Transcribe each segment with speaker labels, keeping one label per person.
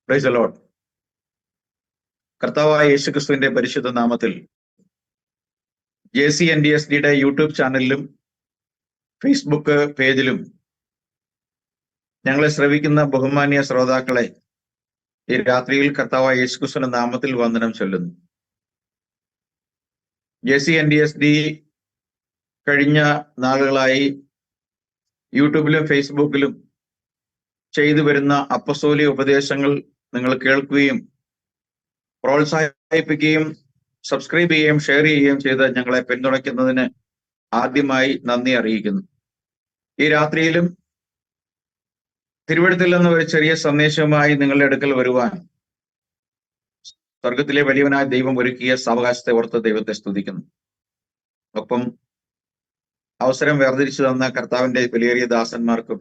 Speaker 1: Price the Lord. കർത്താവായ യേശുക്രിസ്തുവിന്റെ പരിശുദ്ധ നാമത്തിൽ JCNDSDയുടെ യൂട്യൂബ് ചാനലിലും ഫേസ്ബുക്ക് പേജിലും ഞങ്ങളെ ശ്രവിക്കുന്ന ബഹുമാന്യ ശ്രോതാക്കളെ ഈ രാത്രിയിൽ കർത്താവായ യേശുക്രിസ്തുവിന്റെ നാമത്തിൽ വന്ദനം ചൊല്ലുന്നു. JCNDSD കഴിഞ്ഞ നാളുകളായി യൂട്യൂബിലും ഫേസ്ബുക്കിലും ചെയ്തു വരുന്ന അപ്പസ്തോലിക ഉപദേശങ്ങൾ നിങ്ങൾ കേൾക്കുകയും പ്രോത്സാഹിപ്പിക്കുകയും സബ്സ്ക്രൈബ് ചെയ്യുകയും ഷെയർ ചെയ്യുകയും ചെയ്ത് ഞങ്ങളെ പിന്തുണയ്ക്കുന്നതിന് ആദ്യമായി നന്ദി അറിയിക്കുന്നു. ഈ രാത്രിയിലും തിരുവഴുത്തിൽ നിന്ന് ഒരു ചെറിയ സന്ദേശവുമായി നിങ്ങളുടെ അടുക്കൽ വരുവാൻ സ്വർഗത്തിലെ വലിയവനായ ദൈവം ഒരുക്കിയ സാവകാശത്തെ ഓർത്ത് ദൈവത്തെ സ്തുതിക്കുന്നു. ഒപ്പം അവസരം വേർതിരിച്ചു തന്ന കർത്താവിന്റെ വിലയേറിയ ദാസന്മാർക്കും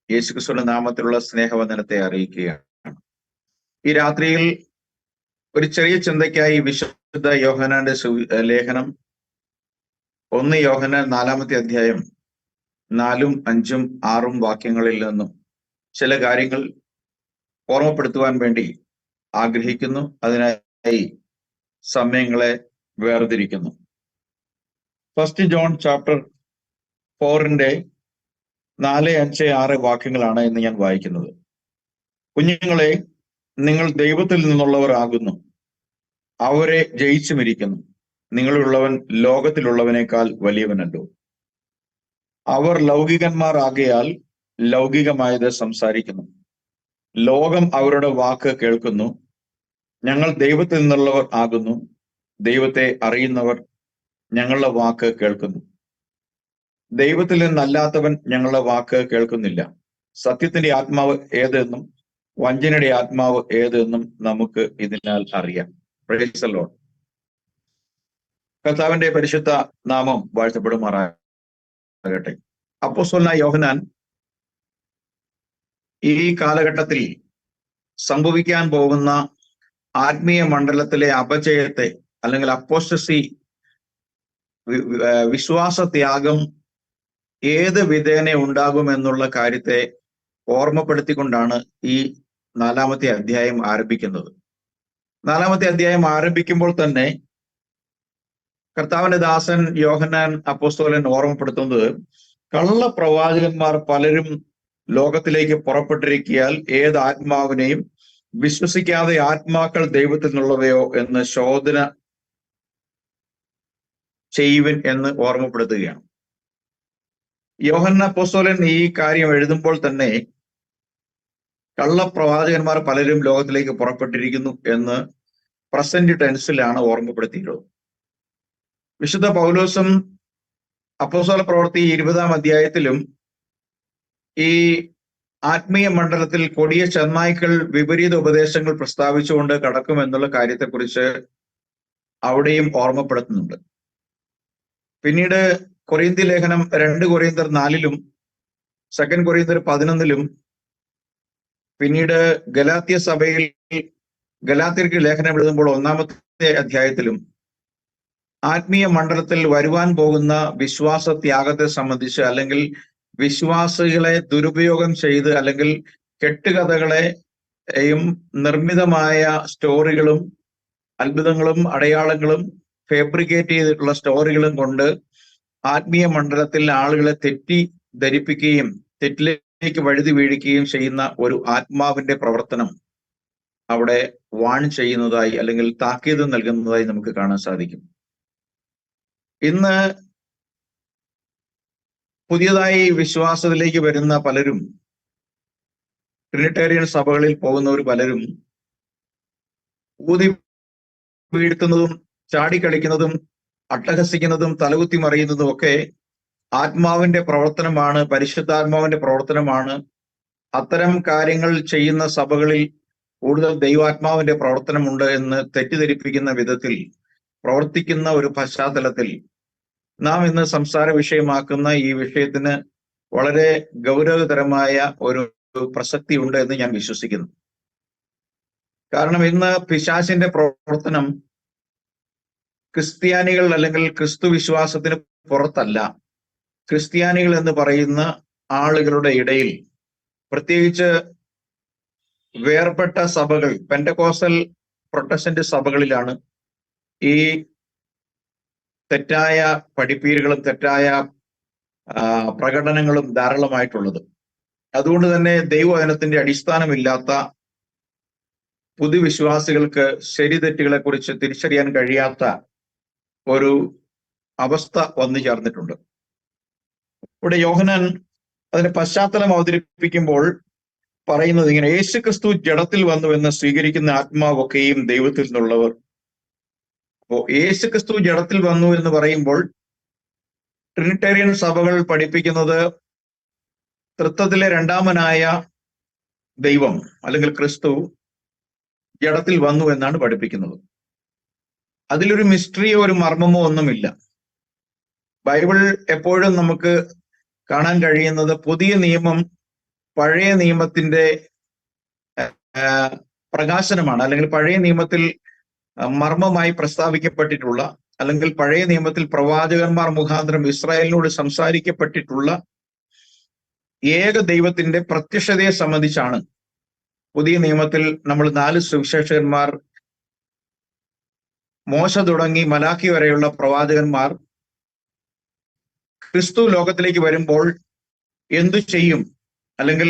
Speaker 1: യേശുക്രിസ്തുവിന്റെ നാമത്തിലുള്ള സ്നേഹവന്ദനത്തെ അറിയിക്കുകയാണ്. ഈ രാത്രിയിൽ ഒരു ചെറിയ ചിന്തയ്ക്കായി വിശുദ്ധ യോഹന്നാന്റെ ലേഖനം 1 യോഹന്നാൻ 4-ാമത്തെ അധ്യായം 4, 5, 6 വാക്യങ്ങളിൽ നിന്നും ചില കാര്യങ്ങൾ ഓർമ്മപ്പെടുത്തുവാൻ വേണ്ടി ആഗ്രഹിക്കുന്നു. അതിനായി സമയങ്ങളെ വേർതിരിക്കുന്നു. 1 ജോൺ ചാപ്റ്റർ 4 4, 5, 6 വാക്യങ്ങളാണ് ഇന്ന് ഞാൻ വായിക്കുന്നത്. കുഞ്ഞുങ്ങളെ, നിങ്ങൾ ദൈവത്തിൽ നിന്നുള്ളവർ ആകുന്നു, അവരെ ജയിച്ചുമിരിക്കുന്നു. നിങ്ങളുള്ളവൻ ലോകത്തിലുള്ളവനേക്കാൾ വലിയവനല്ലോ. അവർ ലൗകികന്മാർ ആകയാൽ ലൗകികമായത് സംസാരിക്കുന്നു. ലോകം അവരുടെ വാക്ക് കേൾക്കുന്നു. ഞങ്ങൾ ദൈവത്തിൽ നിന്നുള്ളവർ ആകുന്നു, ദൈവത്തെ അറിയുന്നവർ ഞങ്ങളുടെ വാക്ക് കേൾക്കുന്നു. ദൈവത്തിൽ നിന്നല്ലാത്തവൻ ഞങ്ങളുടെ വാക്ക് കേൾക്കുന്നില്ല. സത്യത്തിന്റെ ആത്മാവ് ഏതെന്നും വഞ്ചനയുടെ ആത്മാവ് ഏതെന്നും നമുക്ക് ഇതിനാൽ അറിയാം. Price the Lord. കർത്താവിന്റെ പരിശുദ്ധ നാമം വാഴ്ത്തപ്പെടുമാറാകട്ടെ. അപ്പോസ്തലനായ യോഹന്നാൻ ഈ കാലഘട്ടത്തിൽ സംഭവിക്കാൻ പോകുന്ന ആത്മീയ മണ്ഡലത്തിലെ അപജയത്തെ അല്ലെങ്കിൽ അപ്പോസ്റ്റസി, വിശ്വാസത്യാഗം ഏത് വിധേന ഉണ്ടാകുമെന്നുള്ള കാര്യത്തെ ഓർമ്മപ്പെടുത്തിക്കൊണ്ടാണ് ഈ 4-ാമത്തെ അധ്യായം ആരംഭിക്കുന്നത്. 4-ാമത്തെ അധ്യായം ആരംഭിക്കുമ്പോൾ തന്നെ കർത്താവിന്റെ ദാസൻ യോഹന്നാൻ അപ്പോസ്തലൻ ഓർമ്മപ്പെടുത്തുന്നത്, കള്ളപ്രവാചകന്മാർ പലരും ലോകത്തിലേക്ക് പുറപ്പെട്ടിരിക്കയാൽ ഏത് ആത്മാവിനെയും വിശ്വസിക്കാതെ ആത്മാക്കൾ ദൈവത്തിൽ നിന്നുള്ളവയോ എന്ന് ശോധന ചെയ്യുവിൻ എന്ന് ഓർമ്മപ്പെടുത്തുകയാണ്. യോഹന്നാൻ അപ്പോസ്തലൻ ഈ കാര്യം എഴുതുമ്പോൾ തന്നെ കള്ളപ്രവാചകന്മാർ പലരും ലോകത്തിലേക്ക് പുറപ്പെട്ടിരിക്കുന്നു എന്ന് പ്രസന്റ് ടെൻസിലാണ് ഓർമ്മപ്പെടുത്തിയിട്ടുള്ളത്. വിശുദ്ധ പൗലോസും അപ്പോസ്തല പ്രവൃത്തി 20-ാം അധ്യായത്തിലും ഈ ആത്മീയ മണ്ഡലത്തിൽ കൊടിയ ചെന്നായ്ക്കൾ വിപരീത ഉപദേശങ്ങൾ പ്രസ്താവിച്ചുകൊണ്ട് കടക്കുമെന്നുള്ള കാര്യത്തെക്കുറിച്ച് അവിടെയും ഓർമ്മപ്പെടുത്തുന്നുണ്ട്. പിന്നീട് കൊറിന്ത്യ ലേഖനം 2 കൊരിന്ത്യർ 4-ലും 2 കൊരിന്ത്യർ 11-ലും പിന്നീട് ഗലാത്യ സഭയിൽ ഗലാത്യർക്ക് ലേഖനം എഴുതുമ്പോൾ 1-ാമത്തെ അധ്യായത്തിലും ആത്മീയ മണ്ഡലത്തിൽ വരുവാൻ പോകുന്ന വിശ്വാസ ത്യാഗത്തെ സംബന്ധിച്ച്, അല്ലെങ്കിൽ വിശ്വാസികളെ ദുരുപയോഗം ചെയ്ത് അല്ലെങ്കിൽ കെട്ടുകഥകളെയും നിർമ്മിതമായ സ്റ്റോറികളും അത്ഭുതങ്ങളും അടയാളങ്ങളും ഫാബ്രിക്കേറ്റ് ചെയ്തിട്ടുള്ള സ്റ്റോറികളും കൊണ്ട് ആത്മീയ മണ്ഡലത്തിൽ ആളുകളെ തെറ്റിദ്ധരിപ്പിക്കുകയും തെറ്റിലേക്ക് വഴുതി വീഴിക്കുകയും ചെയ്യുന്ന ഒരു ആത്മാവിന്റെ പ്രവർത്തനം അവിടെ വാൺ ചെയ്യുന്നതായി അല്ലെങ്കിൽ താക്കീത് നൽകുന്നതായി നമുക്ക് കാണാൻ സാധിക്കും. ഇന്ന് പുതിയതായി വിശ്വാസത്തിലേക്ക് വരുന്ന പലരും, ട്രിനിറ്റേറിയൻ സഭകളിൽ പോകുന്നവർ പലരും ഊതി വീഴ്ത്തുന്നതും ചാടിക്കളിക്കുന്നതും അട്ടഹസിക്കുന്നതും തലകുത്തി മറിയുന്നതും ഒക്കെ ആത്മാവിന്റെ പ്രവർത്തനമാണ്, പരിശുദ്ധാത്മാവിന്റെ പ്രവർത്തനമാണ്. അത്തരം കാര്യങ്ങൾ ചെയ്യുന്ന സഭകളിൽ കൂടുതൽ ദൈവാത്മാവിന്റെ പ്രവർത്തനമുണ്ട് എന്ന് തെറ്റിദ്ധരിപ്പിക്കുന്ന വിധത്തിൽ പ്രവർത്തിക്കുന്ന ഒരു പശ്ചാത്തലത്തിൽ നാം ഇന്ന് സംസാര വിഷയമാക്കുന്ന ഈ വിഷയത്തിന് വളരെ ഗൗരവതരമായ ഒരു പ്രസക്തി ഉണ്ട് എന്ന് ഞാൻ വിശ്വസിക്കുന്നു. കാരണം ഇന്ന് പിശാചിന്റെ പ്രവർത്തനം ക്രിസ്ത്യാനികൾ അല്ലെങ്കിൽ ക്രിസ്തു വിശ്വാസത്തിന് പുറത്തല്ല, ക്രിസ്ത്യാനികൾ എന്ന് പറയുന്ന ആളുകളുടെ ഇടയിൽ, പ്രത്യേകിച്ച് വേർപെട്ട സഭകൾ, പെന്റകോസ്റ്റൽ പ്രൊട്ടസ്റ്റന്റ് സഭകളിലാണ് ഈ തെറ്റായ പഠിപ്പീരുകളും തെറ്റായ പ്രകടനങ്ങളും ധാരാളമായിട്ടുള്ളത്. അതുകൊണ്ട് തന്നെ ദൈവവചനത്തിന്റെ അടിസ്ഥാനമില്ലാത്ത പുതുവിശ്വാസികൾക്ക് ശരി തെറ്റുകളെ കുറിച്ച് തിരിച്ചറിയാൻ കഴിയാത്ത ഒരു അവസ്ഥ വന്നു ചേർന്നിട്ടുണ്ട്. ഇവിടെ യോഹന്നാൻ അതിന്റെ പശ്ചാത്തലം അവതരിപ്പിക്കുമ്പോൾ പറയുന്നത് ഇങ്ങനെ: യേശു ക്രിസ്തു ജഡത്തിൽ വന്നു എന്ന് സ്വീകരിക്കുന്ന ആത്മാവൊക്കെയും ദൈവത്തിൽ നിന്നുള്ളവർ. അപ്പോ യേശു ക്രിസ്തു ജഡത്തിൽ വന്നു എന്ന് പറയുമ്പോൾ ട്രിനിറ്റേറിയൻ സഭകൾ പഠിപ്പിക്കുന്നത് തൃത്വത്തിലെ രണ്ടാമനായ ദൈവം അല്ലെങ്കിൽ ക്രിസ്തു ജഡത്തിൽ വന്നു എന്നാണ് പഠിപ്പിക്കുന്നത്. അതിലൊരു മിസ്റ്ററിയോ ഒരു മർമ്മമോ ഒന്നുമില്ല. ബൈബിൾ എപ്പോഴും നമുക്ക് കാണാൻ കഴിയുന്നത് പുതിയ നിയമം പഴയ നിയമത്തിന്റെ പ്രകാശനമാണ്, അല്ലെങ്കിൽ പഴയ നിയമത്തിൽ മർമ്മമായി പ്രസ്താവിക്കപ്പെട്ടിട്ടുള്ള, അല്ലെങ്കിൽ പഴയ നിയമത്തിൽ പ്രവാചകന്മാർ മുഖാന്തരം ഇസ്രായേലിനോട് സംസാരിക്കപ്പെട്ടിട്ടുള്ള ഏക ദൈവത്തിന്റെ പ്രത്യക്ഷതയെ സംബന്ധിച്ചാണ് പുതിയ നിയമത്തിൽ നമ്മൾ 4 സുവിശേഷകന്മാർ, മോശ തുടങ്ങി മലാഖി വരെയുള്ള പ്രവാചകന്മാർ ക്രിസ്തു ലോകത്തിലേക്ക് വരുമ്പോൾ എന്തു ചെയ്യും, അല്ലെങ്കിൽ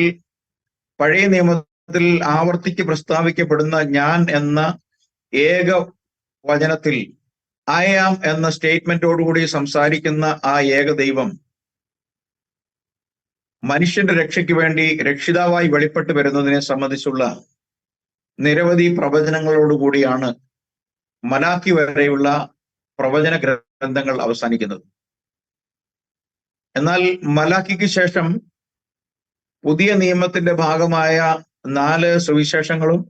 Speaker 1: പഴയ നിയമത്തിൽ ആവർത്തിച്ച് പ്രസ്താവിക്കപ്പെടുന്ന ഞാൻ എന്ന ഏക വചനത്തിൽ ഐ ആം എന്ന സ്റ്റേറ്റ്മെന്റോടുകൂടി സംസാരിക്കുന്ന ആ ഏക ദൈവം മനുഷ്യന്റെ രക്ഷയ്ക്ക് വേണ്ടി രക്ഷിതാവായി വെളിപ്പെട്ടു വരുന്നതിനെ സംബന്ധിച്ചുള്ള നിരവധി പ്രവചനങ്ങളോടുകൂടിയാണ് മലാഖി വരെയുള്ള പ്രവചന ഗ്രന്ഥങ്ങൾ അവസാനിക്കുന്നത്. എന്നാൽ മലാഖിക്ക് ശേഷം പുതിയ നിയമത്തിന്റെ ഭാഗമായ 4 സുവിശേഷങ്ങളും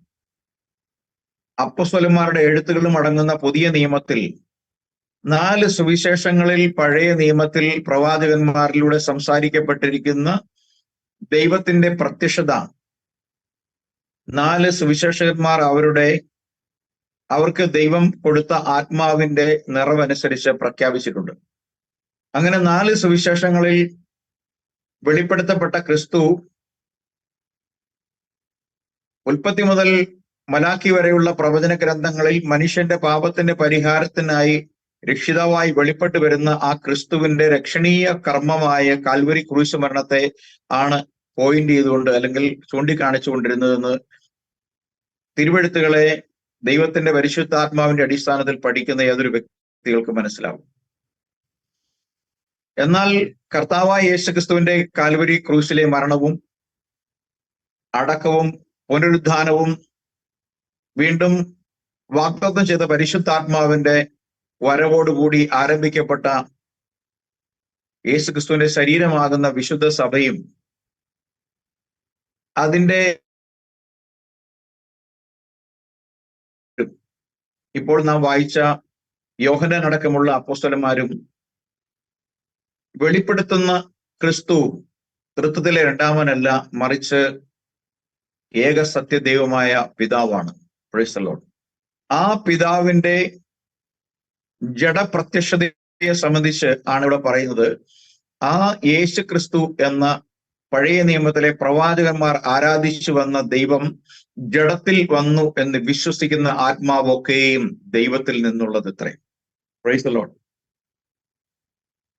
Speaker 1: അപ്പോസ്തലന്മാരുടെ എഴുത്തുകളും അടങ്ങുന്ന പുതിയ നിയമത്തിൽ 4 സുവിശേഷങ്ങളിൽ പഴയ നിയമത്തിൽ പ്രവാചകന്മാരിലൂടെ സംസാരിക്കപ്പെട്ടിരിക്കുന്ന ദൈവത്തിന്റെ പ്രത്യക്ഷത 4 സുവിശേഷകന്മാർ അവർക്ക് ദൈവം കൊടുത്ത ആത്മാവിന്റെ നിറവനുസരിച്ച് പ്രഖ്യാപിച്ചിട്ടുണ്ട്. അങ്ങനെ 4 സുവിശേഷങ്ങളിൽ വെളിപ്പെടുത്തപ്പെട്ട ക്രിസ്തു ഉൽപ്പത്തി മുതൽ മലാഖി വരെയുള്ള പ്രവചന ഗ്രന്ഥങ്ങളിൽ മനുഷ്യന്റെ പാപത്തിന്റെ പരിഹാരത്തിനായി രക്ഷിതാവായി വെളിപ്പെട്ടു വരുന്ന ആ ക്രിസ്തുവിന്റെ രക്ഷണീയ കർമ്മമായ കാൽവരി ക്രൂശ് മരണത്തെ ആണ് പോയിന്റ് ചെയ്തുകൊണ്ട് അല്ലെങ്കിൽ ചൂണ്ടിക്കാണിച്ചുകൊണ്ടിരുന്നതെന്ന് തിരുവെഴുത്തുകളെ ദൈവത്തിന്റെ പരിശുദ്ധാത്മാവിന്റെ അടിസ്ഥാനത്തിൽ പഠിക്കുന്ന ഏതൊരു വ്യക്തികൾക്ക് മനസ്സിലാവും. എന്നാൽ കർത്താവായ യേശുക്രിസ്തുവിന്റെ കാൽവരി ക്രൂശിലെ മരണവും അടക്കവും പുനരുദ്ധാനവും വീണ്ടും വാഗ്ദത്തം ചെയ്ത പരിശുദ്ധാത്മാവിന്റെ വരവോടുകൂടി ആരംഭിക്കപ്പെട്ട യേശുക്രിസ്തുവിന്റെ ശരീരമാകുന്ന വിശുദ്ധ സഭയും അതിന്റെ ഇപ്പോൾ നാം വായിച്ച യോഹന്നാൻ അടക്കമുള്ള അപ്പോസ്തലന്മാരും വെളിപ്പെടുത്തുന്ന ക്രിസ്തു തൃത്വത്തിലെ രണ്ടാമനല്ല, മറിച്ച് ഏക സത്യദൈവമായ പിതാവാണ്. Price the Lord. ആ പിതാവിന്റെ ജഡപ്രത്യക്ഷതയെ സംബന്ധിച്ച് ആണ് ഇവിടെ പറയുന്നത്. ആ യേശു ക്രിസ്തു എന്ന പഴയ നിയമത്തിലെ പ്രവാചകന്മാർ ആരാധിച്ചു വന്ന ദൈവം ജഡത്തിൽ വന്നു എന്ന് വിശ്വസിക്കുന്ന ആത്മാവൊക്കെയും ദൈവത്തിൽ നിന്നുള്ളത് ഇത്രേ. Price the Lord.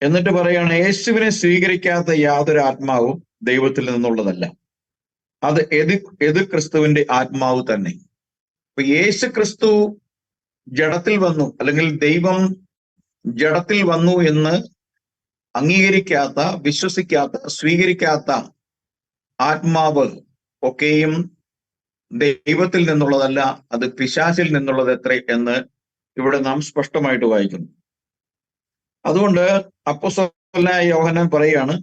Speaker 1: എന്നിട്ട് പറയാണ്, യേശുവിനെ സ്വീകരിക്കാത്ത യാതൊരു ആത്മാവും ദൈവത്തിൽ നിന്നുള്ളതല്ല, അത് എതിർ ക്രിസ്തുവിന്റെ ആത്മാവ് തന്നെ. അപ്പൊ യേശു ക്രിസ്തു ജഡത്തിൽ വന്നു, അല്ലെങ്കിൽ ദൈവം ജഡത്തിൽ വന്നു എന്ന് അംഗീകരിക്കാത്ത, വിശ്വസിക്കാത്ത, സ്വീകരിക്കാത്ത ആത്മാവ് ഒക്കെയും ദൈവത്തിൽ നിന്നുള്ളതല്ല, അത് പിശാചിൽ നിന്നുള്ളത് എത്രേ എന്ന് ഇവിടെ നാം സ്പഷ്ടമായിട്ട് വായിക്കുന്നു. അതുകൊണ്ട് അപ്പോസ്തലനായ യോഹന്നാൻ പറയാണ്,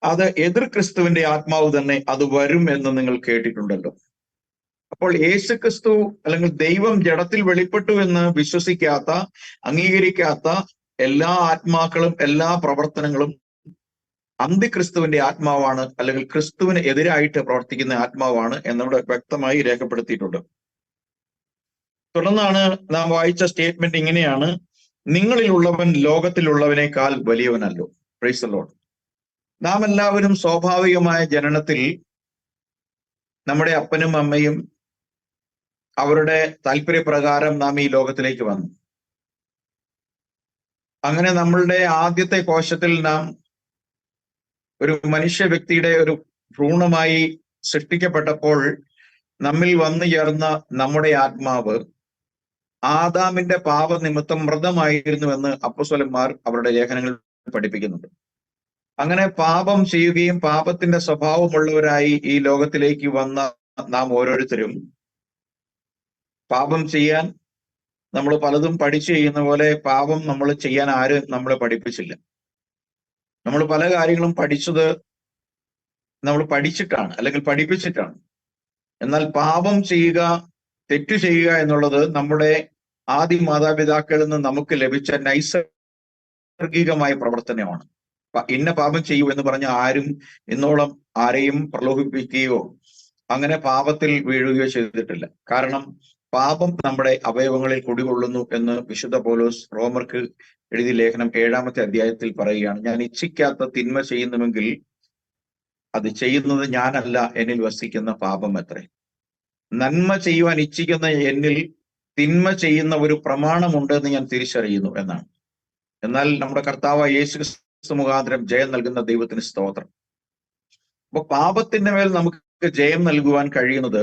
Speaker 1: അത് എതിർ ക്രിസ്തുവിന്റെ ആത്മാവ് തന്നെ, അത് വരും എന്ന് നിങ്ങൾ കേട്ടിട്ടുണ്ടല്ലോ. അപ്പോൾ യേശു ക്രിസ്തു അല്ലെങ്കിൽ ദൈവം ജഡത്തിൽ വെളിപ്പെട്ടു എന്ന് വിശ്വസിക്കാത്ത, അംഗീകരിക്കാത്ത എല്ലാ ആത്മാക്കളും എല്ലാ പ്രവർത്തനങ്ങളും അന്തിക്രിസ്തുവിന്റെ ആത്മാവാണ്, അല്ലെങ്കിൽ ക്രിസ്തുവിന് എതിരായിട്ട് പ്രവർത്തിക്കുന്ന ആത്മാവാണ് എന്നിവിടെ വ്യക്തമായി രേഖപ്പെടുത്തിയിട്ടുണ്ട്. തുടർന്നാണ് നാം വായിച്ച സ്റ്റേറ്റ്മെന്റ് ഇങ്ങനെയാണ്: നിങ്ങളിലുള്ളവൻ ലോകത്തിലുള്ളവനേക്കാൾ വലിയവനല്ലോ. Praise the Lord. നാം എല്ലാവരും സ്വാഭാവികമായ ജനനത്തിൽ നമ്മുടെ അപ്പനും അമ്മയും അവരുടെ താല്പര്യപ്രകാരം നാം ഈ ലോകത്തിലേക്ക് വന്നു. അങ്ങനെ നമ്മളുടെ ആദ്യത്തെ കോശത്തിൽ നാം ഒരു മനുഷ്യ വ്യക്തിയുടെ ഒരു ഭ്രൂണമായി സൃഷ്ടിക്കപ്പെട്ടപ്പോൾ നമ്മിൽ വന്നു ചേർന്ന നമ്മുടെ ആത്മാവ് ആദാമിന്റെ പാപനിമിത്തം മൃതമായിരുന്നുവെന്ന് അപ്പോസ്തലന്മാർ അവരുടെ ലേഖനങ്ങളിൽ പഠിപ്പിക്കുന്നുണ്ട്. അങ്ങനെ പാപം ചെയ്യുകയും പാപത്തിന്റെ സ്വഭാവമുള്ളവരായി ഈ ലോകത്തിലേക്ക് വന്ന നാം ഓരോരുത്തരും പാപം ചെയ്യാൻ നമ്മൾ പലതും പഠിച്ചു ചെയ്യുന്ന പോലെ പാപം നമ്മൾ ചെയ്യാൻ ആരും നമ്മളെ പഠിപ്പിച്ചില്ല. നമ്മൾ പല കാര്യങ്ങളും നമ്മൾ പഠിച്ചിട്ടാണ്, അല്ലെങ്കിൽ പഠിപ്പിച്ചിട്ടാണ്. എന്നാൽ പാപം ചെയ്യുക, തെറ്റു ചെയ്യുക എന്നുള്ളത് നമ്മുടെ ആദി മാതാപിതാക്കളിൽ നിന്ന് നമുക്ക് ലഭിച്ച നൈസർഗികമായ പ്രവർത്തനമാണ്. ഇന്ന പാപം ചെയ്യൂ എന്ന് പറഞ്ഞ ആരും ഇന്നോളം ആരെയും പ്രലോഭിപ്പിക്കുകയോ അങ്ങനെ പാപത്തിൽ വീഴുകയോ ചെയ്തിട്ടില്ല. കാരണം പാപം നമ്മുടെ അവയവങ്ങളിൽ കുടികൊള്ളുന്നു എന്ന് വിശുദ്ധ പൗലോസ് റോമർക്ക് എഴുതിയ ലേഖനം 7-ാമത്തെ അധ്യായത്തിൽ പറയുകയാണ്. ഞാൻ ഇച്ഛിക്കാത്ത തിന്മ ചെയ്യുന്നുവെങ്കിൽ അത് ചെയ്യുന്നത് ഞാനല്ല, എന്നിൽ വസിക്കുന്ന പാപം അത്രേ. നന്മ ചെയ്യുവാൻ ഇച്ഛിക്കുന്ന എന്നിൽ തിന്മ ചെയ്യുന്ന ഒരു പ്രമാണമുണ്ട് എന്ന് ഞാൻ തിരിച്ചറിയുന്നു എന്നാണ്. എന്നാൽ നമ്മുടെ കർത്താവ് യേശു ക്രിസ്തു മുഖാന്തരം ജയം നൽകുന്ന ദൈവത്തിന് സ്തോത്രം. അപ്പൊ പാപത്തിന്റെ മേൽ നമുക്ക് ജയം നൽകുവാൻ കഴിയുന്നത്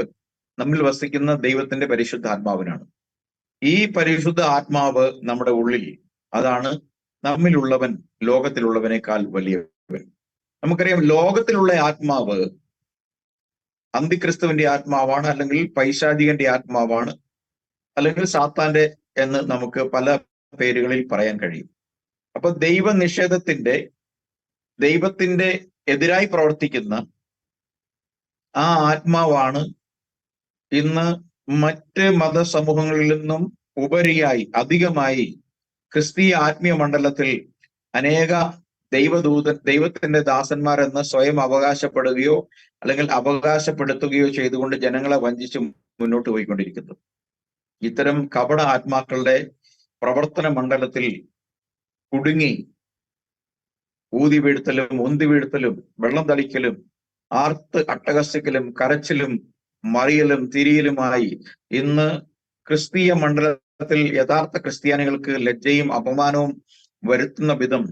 Speaker 1: നമ്മിൽ വസിക്കുന്ന ദൈവത്തിന്റെ പരിശുദ്ധാത്മാവിനാണ്. ഈ പരിശുദ്ധ ആത്മാവ് നമ്മുടെ ഉള്ളിൽ, അതാണ് നമ്മിലുള്ളവൻ ലോകത്തിലുള്ളവനേക്കാൾ വലിയവൻ. നമുക്കറിയാം, ലോകത്തിലുള്ള ആത്മാവ് അന്തിക്രിസ്തുവിന്റെ ആത്മാവാണ്, അല്ലെങ്കിൽ പൈശാചികന്റെ ആത്മാവാണ്, അല്ലെങ്കിൽ സാത്താന്റെ എന്ന് നമുക്ക് പല പേരുകളിൽ പറയാൻ കഴിയും. അപ്പൊ ദൈവത്തിന്റെ എതിരായി പ്രവർത്തിക്കുന്ന ആ ആത്മാവാണ് ഇന്ന് മറ്റ് മതസമൂഹങ്ങളിൽ നിന്നും ഉപരിയായി അധികമായി ക്രിസ്തീയ ആത്മീയ മണ്ഡലത്തിൽ അനേക ദൈവത്തിന്റെ ദാസന്മാരെന്ന് സ്വയം അവകാശപ്പെടുകയോ അല്ലെങ്കിൽ അവകാശപ്പെടുത്തുകയോ ചെയ്തുകൊണ്ട് ജനങ്ങളെ വഞ്ചിച്ച് മുന്നോട്ട് പോയിക്കൊണ്ടിരിക്കുന്നു. ഇത്തരം കപട ആത്മാക്കളുടെ പ്രവർത്തന മണ്ഡലത്തിൽ കുടുങ്ങി ഊതി വീഴ്ത്തലും ഉന്തി വീഴ്ത്തലും വെള്ളം തളിക്കലും ആർത്ത് അട്ടഹസിക്കലും കരച്ചിലും മറിയലും തിരിയലുമായി ഇന്ന് ക്രിസ്തീയ മണ്ഡലത്തിൽ യഥാർത്ഥ ക്രിസ്ത്യാനികൾക്ക് ലജ്ജയും അപമാനവും വരുത്തുന്ന വിധം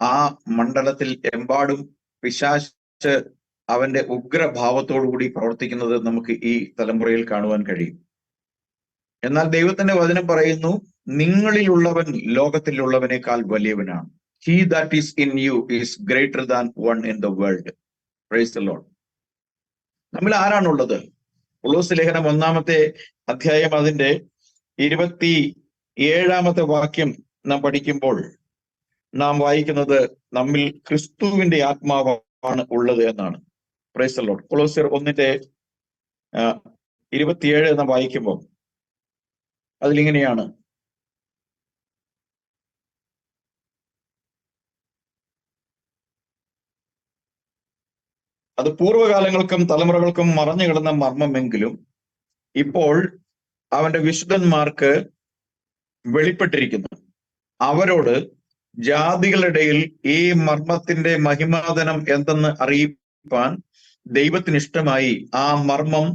Speaker 1: ആ മണ്ഡലത്തിൽ എമ്പാടും പിശാച് അവന്റെ ഉഗ്രഭാവത്തോടുകൂടി പ്രവർത്തിക്കുന്നത് നമുക്ക് ഈ തലമുറയിൽ കാണുവാൻ കഴിയും. എന്നാൽ ദൈവത്തിന്റെ വചനം പറയുന്നു, നിങ്ങളിലുള്ളവൻ ലോകത്തിലുള്ളവനേക്കാൾ വലിയവനാണ്. He that is in you is greater than one in the world. Praise the Lord. നമ്മൾ ആരാണുള്ളത്? പൗലോസ് ലേഖനം 1-ാമത്തെ അധ്യായം അതിന്റെ 27-ാമത്തെ വാക്യം നാം പഠിക്കുമ്പോൾ നാം വായിക്കുന്നത്, നമ്മിൽ ക്രിസ്തുവിന്റെ ആത്മാവാണ് ഉള്ളത് എന്നാണ്. Price the Lord. കൊലോസ്യർ 1:27 നാം വായിക്കുമ്പോൾ അതിലിങ്ങനെയാണ്, അത് പൂർവ്വകാലങ്ങൾക്കും തലമുറകൾക്കും മറഞ്ഞു കിടന്ന മർമ്മമെങ്കിലും ഇപ്പോൾ അവന്റെ വിശുദ്ധന്മാർക്ക് വെളിപ്പെട്ടിരിക്കുന്നു. അവരോട് ജാതികളുടെയിൽ ഈ മർമ്മത്തിന്റെ മഹിമാധനം എന്തെന്ന് അറിയിപ്പാൻ ദൈവത്തിന് ഇഷ്ടമായി. ആ മർമ്മം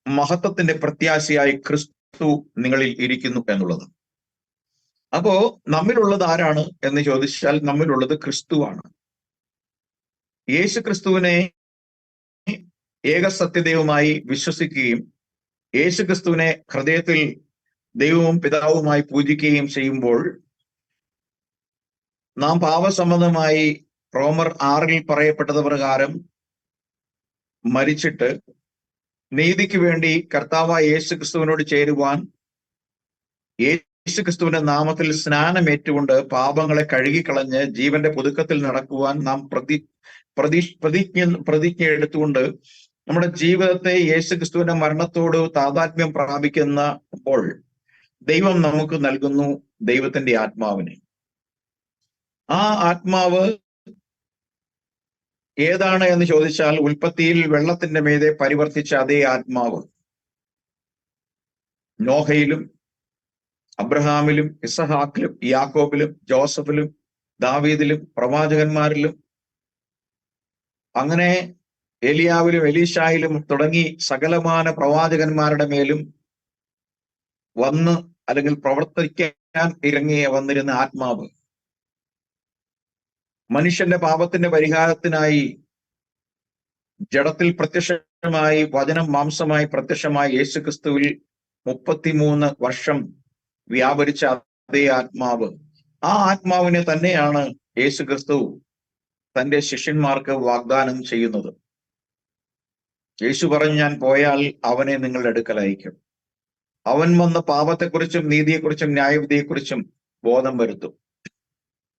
Speaker 1: മഹത്വത്തിന്റെ പ്രത്യാശയായി ക്രിസ്തു നിങ്ങളിൽ ഇരിക്കുന്നു എന്നുള്ളത്. അപ്പോ നമ്മിലുള്ളത് ആരാണ് എന്ന് ചോദിച്ചാൽ നമ്മിലുള്ളത് ക്രിസ്തുവാണ്. യേശു ക്രിസ്തുവിനെ ഏകസത്യദൈവമായി വിശ്വസിക്കുകയും യേശു ക്രിസ്തുവിനെ ഹൃദയത്തിൽ ദൈവവും പിതാവുമായി പൂജിക്കുകയും ചെയ്യുമ്പോൾ നാം പാപസംബന്ധമായി റോമർ 6 പറയപ്പെട്ടത് പ്രകാരം മരിച്ചിട്ട് നീതിക്ക് വേണ്ടി കർത്താവായ യേശു ക്രിസ്തുവിനോട് ചേരുവാൻ യേശു ക്രിസ്തുവിന്റെ നാമത്തിൽ സ്നാനമേറ്റുകൊണ്ട് പാപങ്ങളെ കഴുകിക്കളഞ്ഞ് ജീവന്റെ പുതുക്കത്തിൽ നടക്കുവാൻ നാം പ്രതിജ്ഞ എടുത്തുകൊണ്ട് നമ്മുടെ ജീവിതത്തെ യേശു ക്രിസ്തുവിന്റെ മരണത്തോട് താതാത്മ്യം പ്രാപിക്കുന്നപ്പോൾ ദൈവം നമുക്ക് നൽകുന്നു ദൈവത്തിന്റെ ആത്മാവിനെ. ആ ആത്മാവ് ഏതാണ് എന്ന് ചോദിച്ചാൽ, ഉൽപ്പത്തിയിൽ വെള്ളത്തിന്റെ മീതെ പരിവർത്തിച്ച അതേ ആത്മാവ് നോഹയിലും അബ്രഹാമിലും ഇസഹാക്കിലും യാക്കോബിലും ജോസഫിലും ദാവീദിലും പ്രവാചകന്മാരിലും അങ്ങനെ ഏലിയാവിലും എലീശായിലും തുടങ്ങി സകലമാന പ്രവാചകന്മാരുടെ മേലും വന്ന് അല്ലെങ്കിൽ പ്രവർത്തിക്കാൻ വന്നിരുന്ന ആത്മാവ് മനുഷ്യന്റെ പാപത്തിന്റെ പരിഹാരത്തിനായി ജഡത്തിൽ പ്രത്യക്ഷമായി വചനം മാംസമായി പ്രത്യക്ഷമായി യേശുക്രിസ്തുവിൽ 33 വർഷം വ്യാപരിച്ച അതേ ആത്മാവ്, ആ ആത്മാവിനെ തന്നെയാണ് യേശുക്രിസ്തു തന്റെ ശിഷ്യന്മാർക്ക് വാഗ്ദാനം ചെയ്യുന്നത്. യേശു പറഞ്ഞു, ഞാൻ പോയാൽ അവനെ നിങ്ങളുടെ അടുക്കൽ അയക്കും. അവൻ വന്ന് പാപത്തെക്കുറിച്ചും നീതിയെക്കുറിച്ചും ന്യായവിധിയെക്കുറിച്ചും ബോധം വരുത്തും.